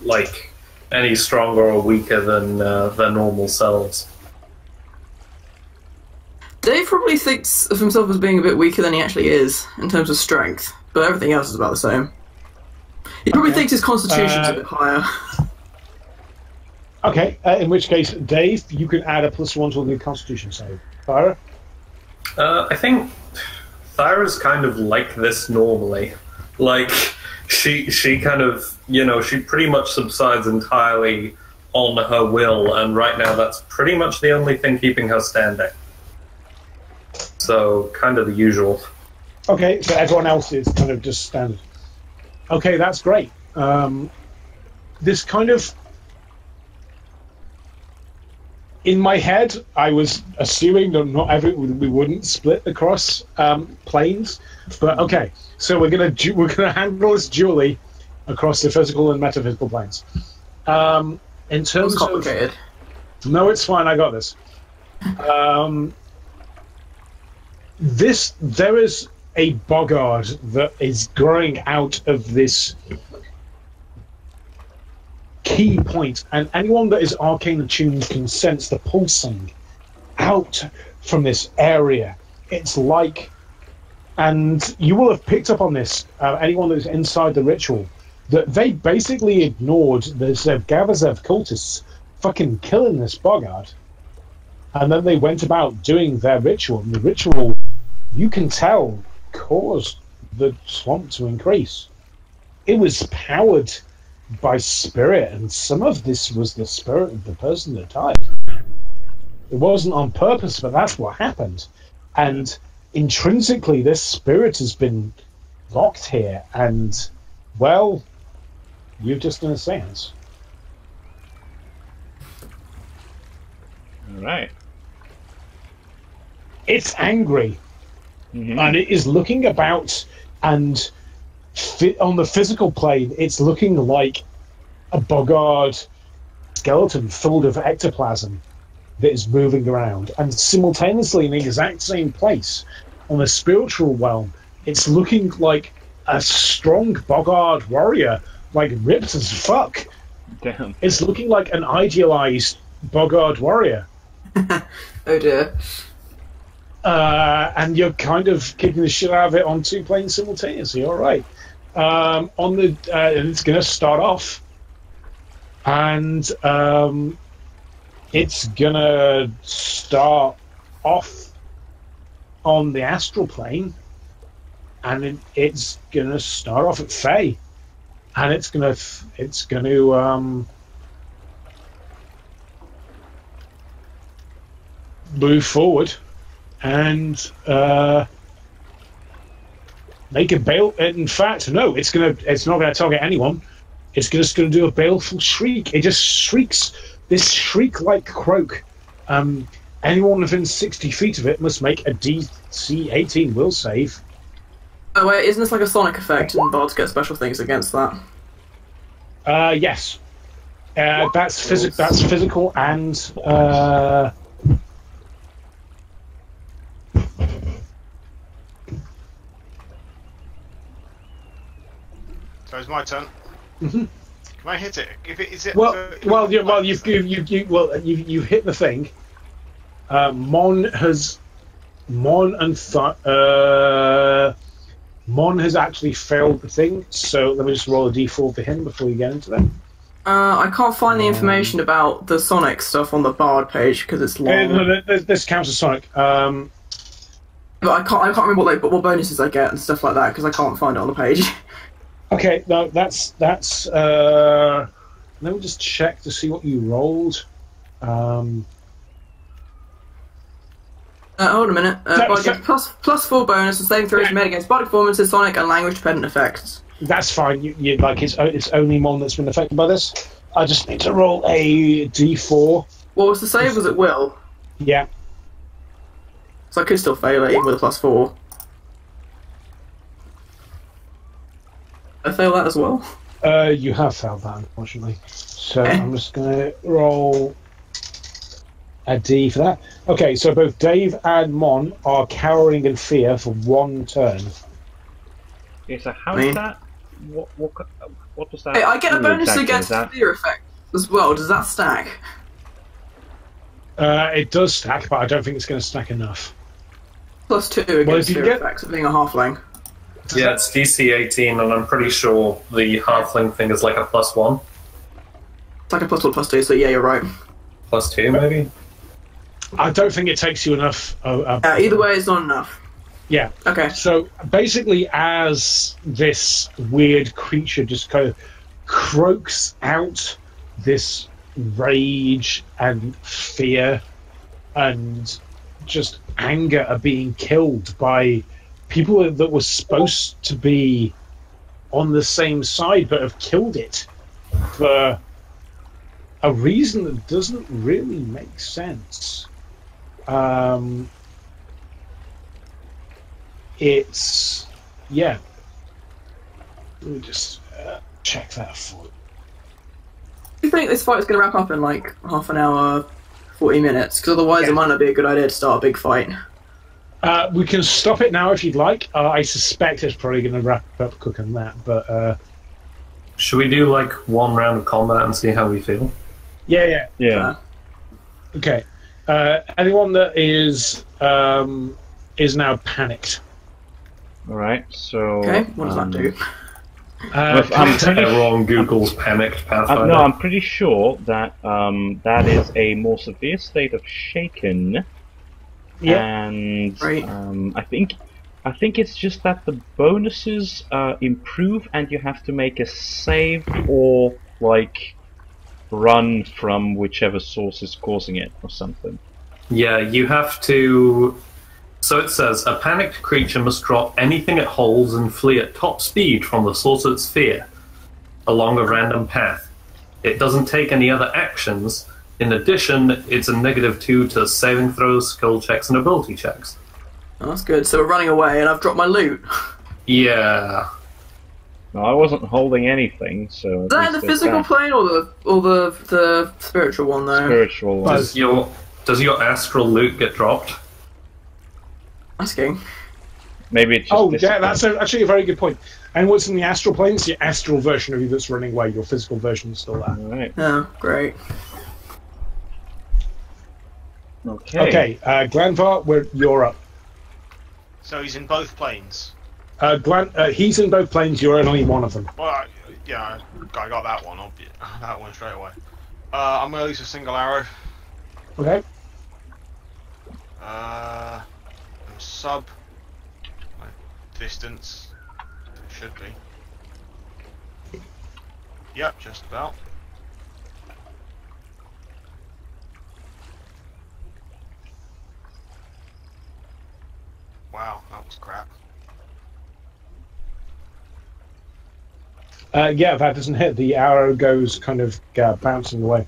any stronger or weaker than their normal selves. Dave probably thinks of himself as being a bit weaker than he actually is in terms of strength, but everything else is about the same. He probably thinks his constitution's a bit higher. Okay, in which case, Dave, you can add a +1 to the constitution save. Thyra? I think Thyra's kind of like this normally. Like, she kind of, she pretty much subsides entirely on her will, and right now that's pretty much the only thing keeping her standing. So, kind of the usual. Okay, so everyone else is kind of just standard. Okay, that's great. This kind of... In my head, I was assuming that we wouldn't split across planes, but okay. So we're gonna handle this dually across the physical and metaphysical planes. In terms complicated. No, it's fine. I got this. There is a boggart that is growing out of this key point, and anyone that is arcane attuned can sense the pulsing out from this area. It's like, and you will have picked up on this, anyone that is inside the ritual, that they basically ignored the Gavazev cultists fucking killing this boggart, and then they went about doing their ritual, and the ritual, you can tell, caused the swamp to increase. It was powered by spirit, and some of this was the spirit of the person that died. It wasn't on purpose, but that's what happened. And intrinsically, this spirit has been locked here, and, well, you've just done a seance. Alright. It's angry. Mm-hmm. And it is looking about, and on the physical plane, it's looking like a boggart skeleton filled of ectoplasm that is moving around. And simultaneously, in the exact same place, on the spiritual realm, it's looking like a strong boggart warrior, like ripped as fuck. Damn. It's looking like an idealized boggart warrior. Oh dear. And you're kind of kicking the shit out of it on two planes simultaneously. All right. It's going to start off, and it's going to start off on the astral plane, and it's going to start off at Fae, and it's going to move forward and make a bail. In fact, no, it's not gonna target anyone. It's just gonna do a baleful shriek. It just shrieks this shriek-like croak. Anyone within 60 feet of it must make a DC 18 will save. Oh wait, isn't this like a sonic effect, and bards get special things against that? Yes. That's physical and So it's my turn. Mm-hmm. Can I hit it? If it is it. You've hit the thing. Mon has actually failed the thing. So let me just roll a d4 for him before we get into that. I can't find the information about the Sonic stuff on the Bard page because it's long. No, this counts as Sonic. But I can't remember what bonuses I get and stuff like that because I can't find it on the page. Okay, no, that's. Let me just check to see what you rolled. Hold a minute. Bard gets +4 bonus and saving throws made against body performances, Sonic, and language-dependent effects. That's fine. You like it's only Mon that's been affected by this. I just need to roll a d4. What was the save? Was it will? Yeah. So I could still fail it even with a +4. I fail that as well. You have failed that, unfortunately. So I'm just going to roll a D for that. Okay, so both Dave and Mon are cowering in fear for one turn. Okay, so how is that? What does that? Hey, I get a bonus exactly? against fear effect as well. Does that stack? It does stack, but I don't think it's going to stack enough. +2 Well, if against you fear get- effects of being a halfling. Yeah, it's DC 18, and I'm pretty sure the halfling thing is like a +1, It's like a +1/+2, so yeah, you're right. +2 maybe. I don't think it takes you enough. Either way, it's not enough. Yeah. Okay. So basically, as this weird creature just kind of croaks out this rage and fear and just anger at being killed by people that were supposed to be on the same side but have killed it for a reason that doesn't really make sense. It's yeah. Let me just check that for you. Do you think this fight is going to wrap up in like half an hour, 40 minutes? Because otherwise, it might not be a good idea to start a big fight. We can stop it now if you'd like. I suspect it's probably going to wrap up quicker than that, but Should we do like one round of combat and see how we feel? yeah. Yeah. Okay. Anyone that is now panicked. Alright, so... Okay, what does that do? I'm pretty Everyone Google's panicked Pathfinder. no, I'm pretty sure that that is a more severe state of shaken. Yeah. And Right. I think it's just that the bonuses improve, and you have to make a save or like run from whichever source is causing it or something. Yeah, you have to... So it says, a panicked creature must drop anything it holds and flee at top speed from the source of its fear, along a random path. It doesn't take any other actions. In addition, it's a -2 to saving throws, skill checks, and ability checks. Oh, that's good. So we're running away, and I've dropped my loot. Yeah. No, I wasn't holding anything, so... Is that in the physical plane or the spiritual one though? Spiritual one. Does your astral loot get dropped? Asking. Maybe it just Oh, yeah, disappeared. that's actually a very good point. And what's in the astral planes? The astral version of you that's running away. Your physical version is still there. Alright. Oh, great. Okay, Glanvar, you're up. So he's in both planes. He's in both planes. You're in only one of them. Well, I got that one. That one straight away. I'm gonna use a single arrow. Okay. I'm sub my distance. It should be. Yep, just about. Wow, that was crap. Yeah, that doesn't hit. The arrow goes kind of bouncing away.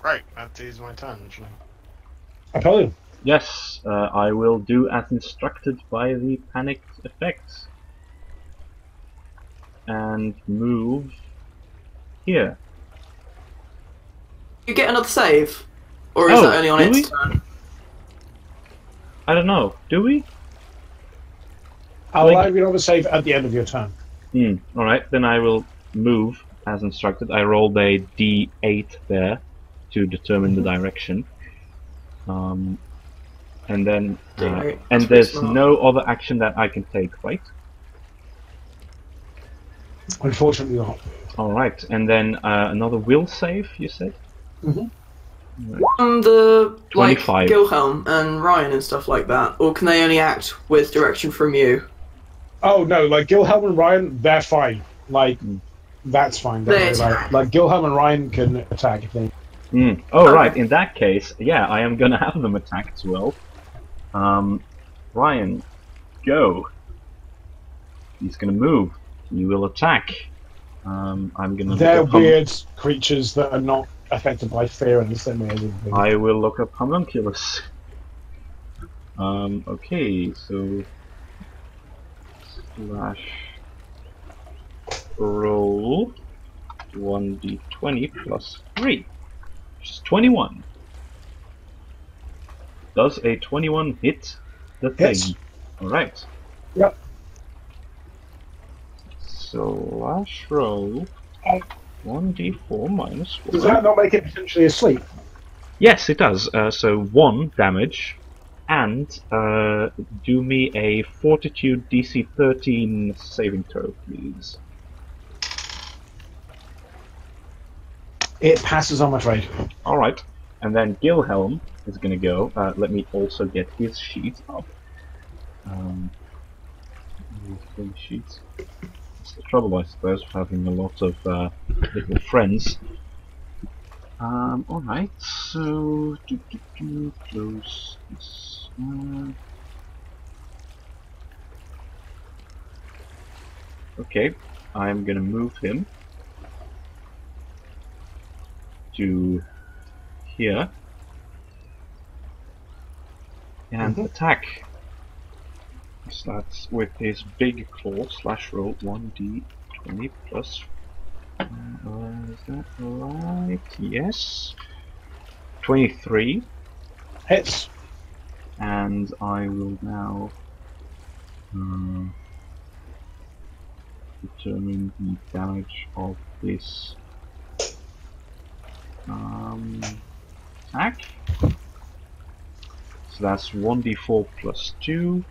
Right, that is my turn. Actually. Apollyon. Yes, I will do as instructed by the panicked effects. And move here. You get another save? Or is Oh, that only on do its we? turn? I don't know. Do we? I'll allow you another save at the end of your turn. Alright, then I will move as instructed. I rolled a d8 there to determine the direction. And then... D8, and that's there's pretty smart. no other action that I can take, right? Unfortunately not. Alright, and then another will save, you said? The, like, 25. Gilhelm and Ryan and stuff like that? Or can they only act with direction from you? Oh no, like Gilhelm and Ryan, they're fine. Like that's fine. Don't worry They- about it. Like Gilhelm and Ryan can attack if they. Oh, right, in that case, yeah, I am gonna have them attack as well. Ryan, go. He's gonna move. You will attack. I'm gonna They're look up weird creatures that are not affected by fear in the same way as everything. I will look up homunculus. Okay, so slash roll 1d20 plus 3, which is 21. Does a 21 hit the thing? Yes. Alright. Yep. Slash roll 1d4 minus 4. Does that not make it potentially asleep? Yes, it does. So 1 damage, and do me a Fortitude DC 13 saving throw, please. It passes, I'm afraid. Alright, and then Gilhelm is going to go. Let me also get his sheet up. His sheets. That's the trouble, I suppose, of having a lot of little friends. Alright, so close this. Okay, I'm gonna move him to here and attack. So that's with his big claw / roll 1d20 plus. Is that right? Yes. 23. Hits. And I will now determine the damage of this attack. So that's 1d4 plus 2.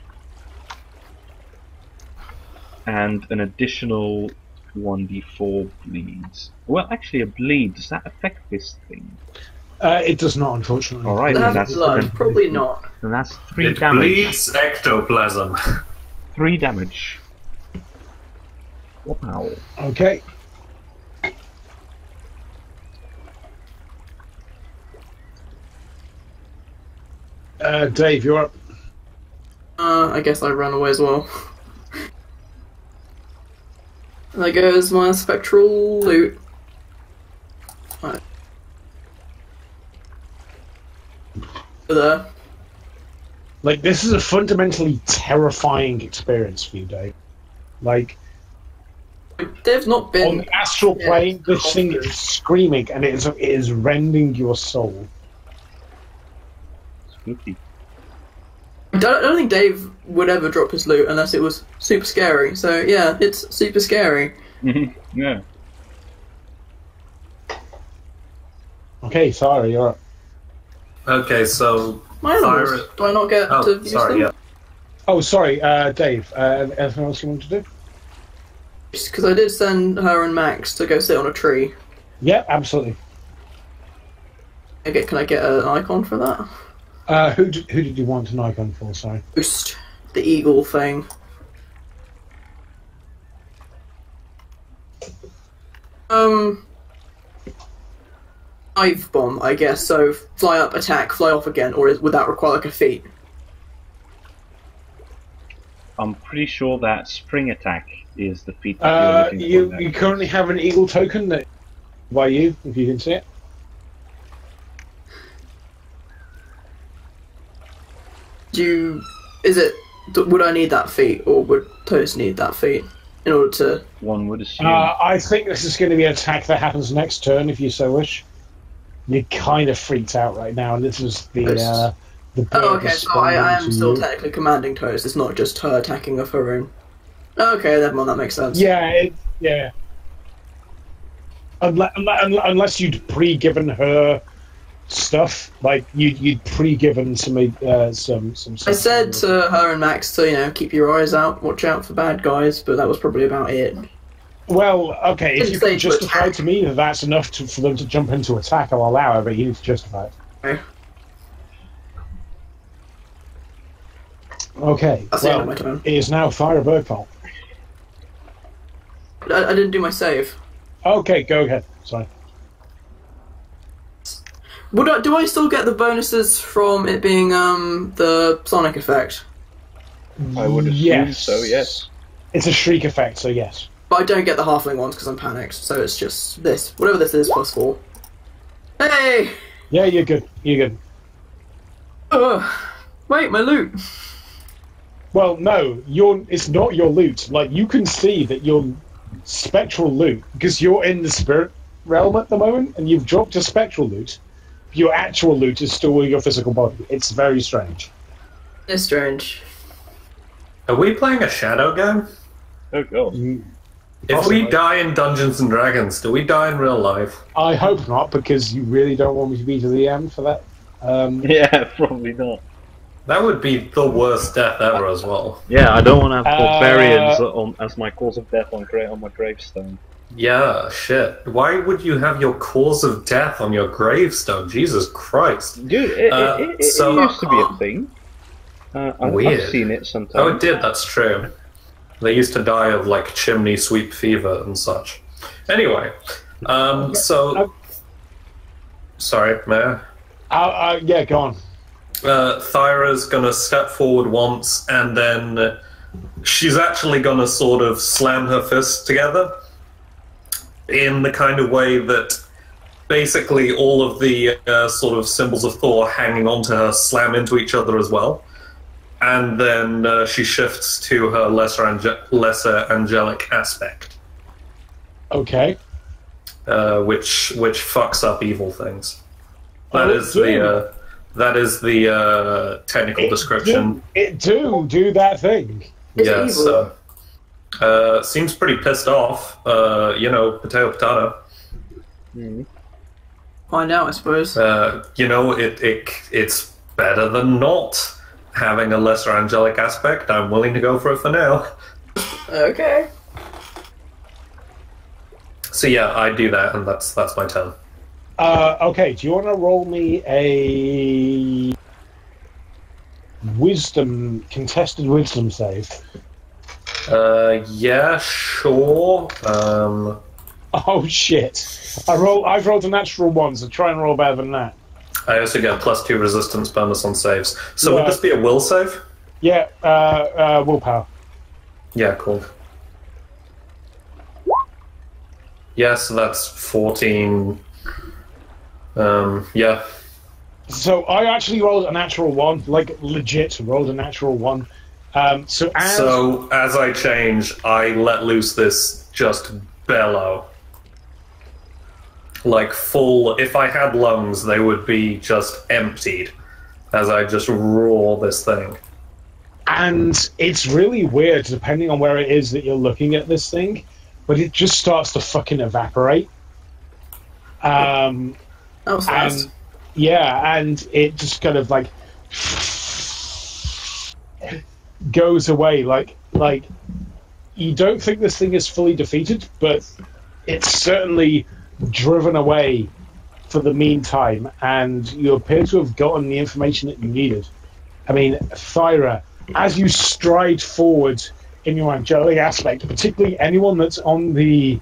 And an additional 1d4 bleeds. Well, actually, a bleed, does that affect this thing? It does not, unfortunately. Alright, That then has blood, probably not. then that's 3 It damage. bleeds ectoplasm. 3 damage. Wow. Okay. Dave, you're up. I guess I run away as well. There goes my spectral loot. Right. There. Like, this is a fundamentally terrifying experience for you, Dave. Like, They've not been on the astral plane, this thing is screaming, and it is rending your soul. Spooky. I don't think Dave would ever drop his loot unless it was super scary. So yeah, it's super scary. Yeah. Okay, sorry, you're up. Okay, so My animals. Do I not get to use sorry, them? yeah. Oh, sorry, Dave. Anything else you want to do? Because I did send her and Max to go sit on a tree. Yeah, absolutely. Can I get an icon for that? Who did you want an icon for? Sorry. Boost the eagle thing. Dive bomb, I guess. So fly up, attack, fly off again, or would that require like a feat? I'm pretty sure that spring attack is the feat that you're looking for. You currently have an eagle token that by you, if you can see it. Would I need that feat, or would Toast need that feat in order to? One would assume. I think this is going to be an attack that happens next turn, if you so wish. You're kind of freaked out right now, and this is the bird Oh, okay. So I am responding to still you. technically commanding Toast. It's not just her attacking of her own. Okay, never mind. That makes sense. Yeah, yeah. Unless you'd pre-given her stuff, like you'd pre-given some. I said to her and Max to keep your eyes out, watch out for bad guys, but that was probably about it. Well, okay, if you Didn't can say to justify attack. to me that that's enough for them to jump into attack, I'll allow it, but you need to justify it. Okay. Okay, That's the end well, of my turn. it is now Thyra Bergfall. I didn't do my save. Okay, go ahead. Sorry. Do I still get the bonuses from it being the sonic effect? I would assume Yes. so, yes. It's a shriek effect, so yes. But I don't get the halfling ones because I'm panicked, so it's just this. Whatever this is, plus 4. Hey! Yeah, you're good. You're good. Ugh. Wait, my loot. Well, no, it's not your loot. Like, you can see that your spectral loot, because you're in the spirit realm at the moment, and you've dropped your spectral loot. Your actual loot is still in your physical body. It's very strange. It's strange. Are we playing a shadow game? Oh god. If we die in Dungeons and Dragons, do we die in real life? I hope not, because you really don't want me to be to the end for that. Yeah, probably not. That would be the worst death ever as well. Yeah, I don't want to have barbarians as my cause of death on my gravestone. Yeah, shit. Why would you have your cause of death on your gravestone? Jesus Christ. Dude, it used to be a thing. Weird. I've seen it sometimes. Oh, it did, that's true. They used to die of, like, chimney sweep fever and such. Anyway, sorry, Mayor? Yeah, go on. Thyra's gonna step forward once, and then she's actually gonna sort of slam her fists together in the kind of way that basically all of the sort of symbols of Thor hanging onto her slam into each other as well. And then she shifts to her lesser angelic aspect. Okay. Which fucks up evil things. That is the technical description. It do that thing. Yeah, so seems pretty pissed off. Potato. Mm. Why now, I suppose. It's better than not having a lesser angelic aspect. I'm willing to go for it for now. Okay. So yeah, I do that, and that's my turn. Okay, do you want to roll me a contested wisdom save? Yeah, sure. Oh shit! I've rolled a natural one, so try and roll better than that. I also get +2 resistance bonus on saves. So would this be a will save? Yeah, willpower. Yeah, cool. Yeah, so that's 14. Yeah. So I actually rolled a natural one, like legit rolled a natural one. So as I change, I let loose this just bellow. Like full, if I had lungs, they would be just emptied as I just roar this thing. And it's really weird, depending on where it is that you're looking at this thing, but it just starts to fucking evaporate. That was fast. And it just kind of like goes away. Like you don't think this thing is fully defeated, but it's certainly driven away for the meantime, and you appear to have gotten the information that you needed. I mean, Thyra, as you stride forward in your angelic aspect, particularly anyone that's on the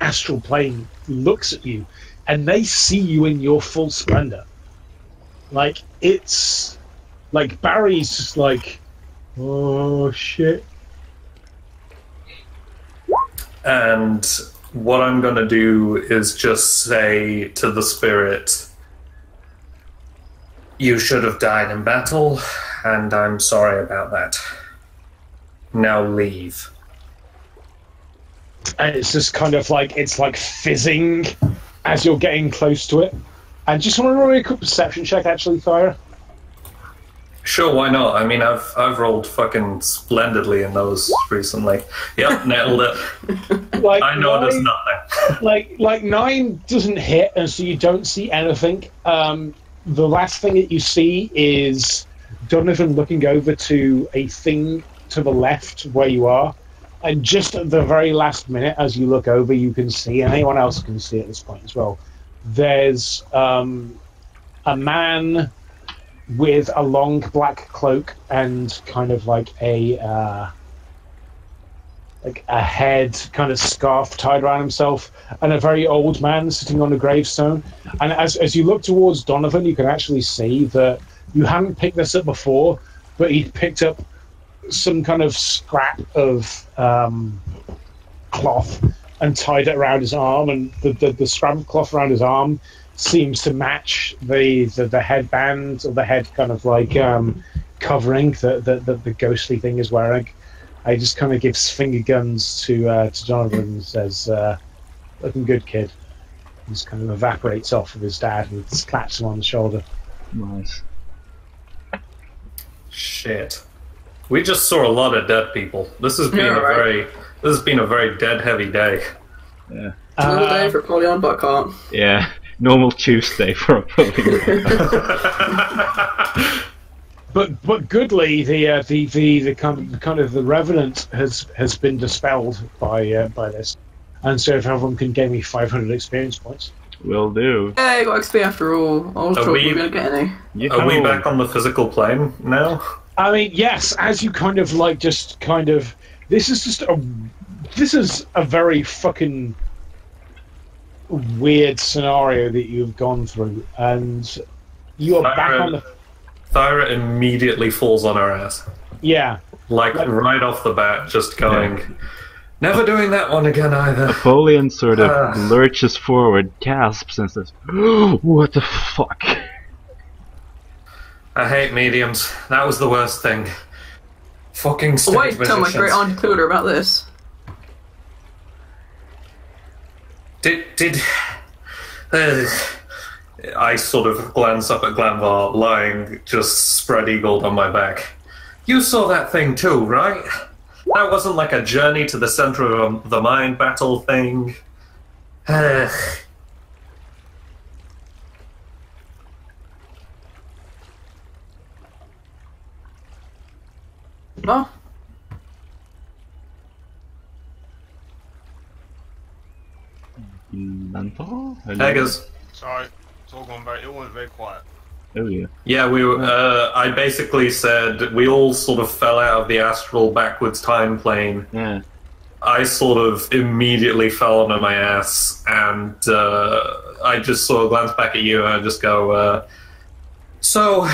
astral plane looks at you, and they see you in your full splendor. Like, it's like Barry's just like, oh shit. And what I'm going to do is just say to the spirit, you should have died in battle, and I'm sorry about that. Now leave. And it's just kind of like, it's like fizzing as you're getting close to it. And just want to roll a quick perception check, actually, Thyra. Sure, why not? I mean, I've rolled fucking splendidly in those recently. Yep, nailed it. Like I noticed nothing. like 9 doesn't hit, and so you don't see anything. The last thing that you see is Donovan looking over to a thing to the left where you are, and just at the very last minute, as you look over, you can see, and anyone else can see at this point as well, there's a man with a long black cloak and kind of like a head kind of scarf tied around himself, and a very old man sitting on a gravestone. And as you look towards Donovan, you can actually see that you hadn't picked this up before, but he picked up some kind of scrap of cloth and tied it around his arm, and the scrap of cloth around his arm seems to match the headband, or the head kind of like covering that the ghostly thing is wearing. He just kind of gives finger guns to Donovan and says, looking good, kid. He just kind of evaporates off of his dad and just claps him on the shoulder. Nice. Shit. We just saw a lot of dead people. This has been this has been a very dead-heavy day. Yeah. Another day for Apollyon, but I can't. Yeah. Normal Tuesday for Apollyon. But goodly, the kind of the revenant has been dispelled by this, and so if everyone can give me 500 experience points, Will do. Hey, got XP after all. I was told we were going to get any. Are we back on the physical plane now? I mean, yes. As you kind of like, just kind of, this is a very fucking weird scenario that you've gone through, and you are back on the. Thyra immediately falls on her ass. Yeah. Like right off the bat, just going, never doing that one again either. Apollyon sort of lurches forward, gasps, and says, "What the fuck?" I hate mediums. That was the worst thing. Fucking stupid Wait, tell my great Auntie Clodagh about this. Did I sort of glance up at Glanvar, lying just spread-eagled on my back. You saw that thing too, right? That wasn't like a journey to the center of the mind battle thing. Oh. Eggers. Sorry, it's all gone very. It went very quiet. Oh yeah. Yeah, we were. I basically said we all sort of fell out of the astral backwards time plane. Yeah. I sort of immediately fell onto my ass, and I just sort of glance back at you, and I just go, So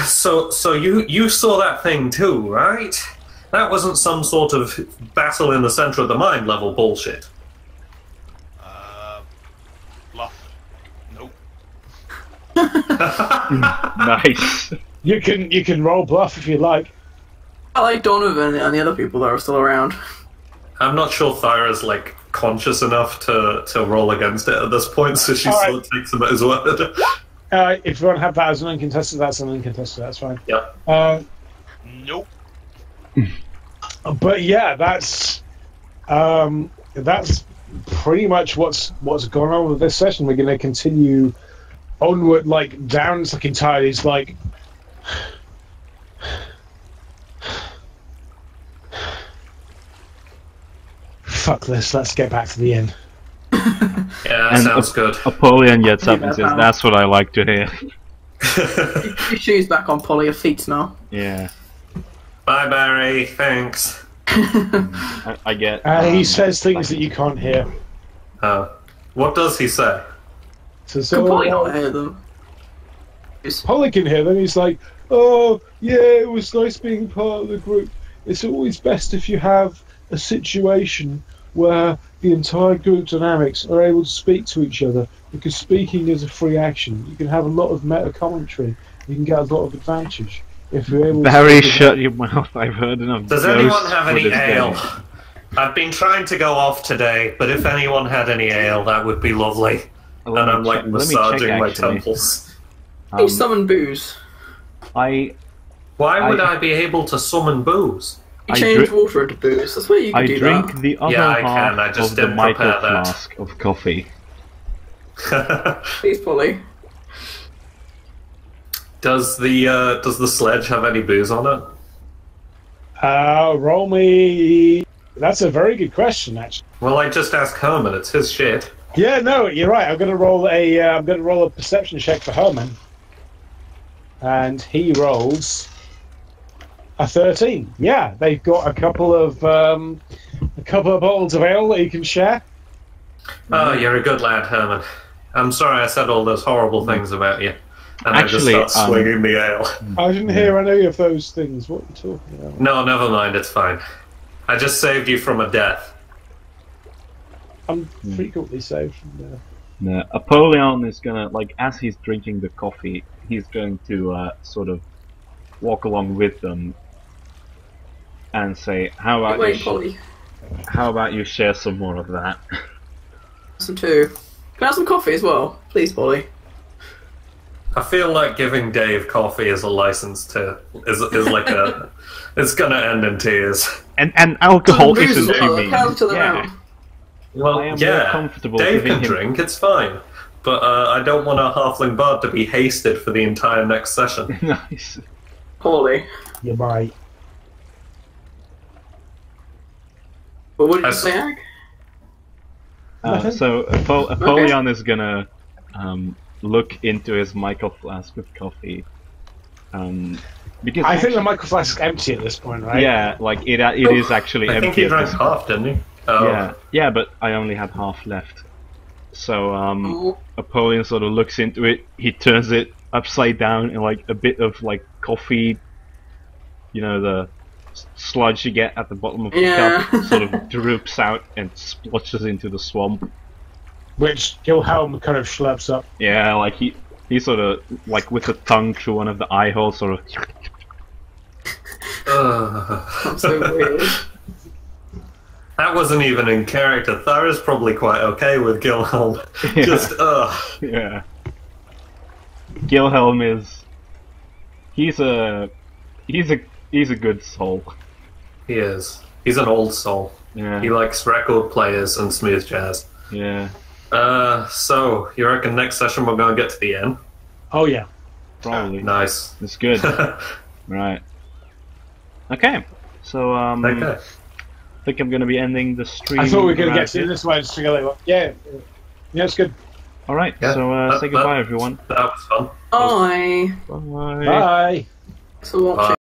you saw that thing too, right? That wasn't some sort of battle in the center of the mind level bullshit. Bluff. Nope. Nice. You can roll bluff if you like. I like Donovan and the other people that are still around. I'm not sure Thyra's like conscious enough to roll against it at this point, so she sort of takes him at his word. If you want to have that as an uncontested, that's an uncontested. That's fine. Yep. Nope. But yeah, that's pretty much what's gone on with this session. We're going to continue onward. Like Darren's looking tired. He's like, "Fuck this. Let's get back to the inn." Yeah, that sounds good. Apollyon gets up and says, "That's what I like to hear." Your shoes back on, Polly. Your feet's now. Yeah. Bye, Barry. Thanks. I get. He says things that you can't hear. What does he say? So Can Polly not hear them? Polly can hear them. He's like, "Oh, yeah, it was nice being part of the group. It's always best if you have a situation where the entire group dynamics are able to speak to each other, because speaking is a free action. You can have a lot of meta commentary. You can get a lot of advantage if you're able Barry, to... shut your mouth. I've heard enough. Does anyone have any ale? I've been trying to go off today, but if anyone had any ale, that would be lovely. And I'm like massaging my temples. You summon booze. Why would I be able to summon booze? You change water into booze. That's where you can do that. I drink the other half I just of the didn't micro prepare that. flask of coffee. Please, Polly. Does the sledge have any booze on it? Roll me... That's a very good question, actually. Well, I just asked Herman. It's his shit. Yeah, no, you're right. I'm gonna roll a perception check for Herman, and he rolls a 13. Yeah, they've got a couple of bottles of ale that you can share. Oh, you're a good lad, Herman. I'm sorry I said all those horrible things about you. And Actually, I just start swinging the ale. I didn't hear any of those things. What are you talking about? No, never mind. It's fine. I just saved you from a death. I'm frequently saved from there. No, Apollyon is gonna, like, as he's drinking the coffee, he's going to sort of walk along with them and say, how about you share some more of that? Some too. Can I have some coffee as well? Please, Polly. I feel like giving Dave coffee is a license to is like a it's gonna end in tears. And alcohol Booze isn't as well, too it mean. counts to the Yeah. round. Well, I am more yeah, comfortable Dave giving can him- drink, it's fine. But I don't want a halfling bard to be hasted for the entire next session. Nice. Poorly. You might. But what did you That's- say, Ag? Nothing? So Apollyon is gonna look into his Michael flask with coffee. Because I think the actually- micro flask is empty at this point, right? yeah, like it is actually I empty. think he at drank this- half, didn't he? Oh. Yeah, but I only had half left. So Oh. Apollyon sort of looks into it. He turns it upside down, and like a bit of like coffee, you know, the sludge you get at the bottom of the Yeah. cup, sort of droops out and splotches into the swamp. Which Gilhelm kind of slurps up. Yeah, like he sort of like with the tongue through one of the eye holes, sort of. That's so weird. That wasn't even in character. Thyra's probably quite okay with Gilhelm. Yeah. Just, Yeah. Gilhelm is. He's a good soul. he is. He's an old soul. Yeah. He likes record players and smooth jazz. Yeah. So, you reckon next session we're going to get to the end? Oh yeah. Probably. Nice. It's good. Right. Okay. So Okay. I think I'm going to be ending the stream. I thought we were going to right get to here. this one. Yeah, yeah, it's good. All right. Yeah, So say goodbye, everyone. That was fun. Bye. Bye. Bye. Thanks for watching.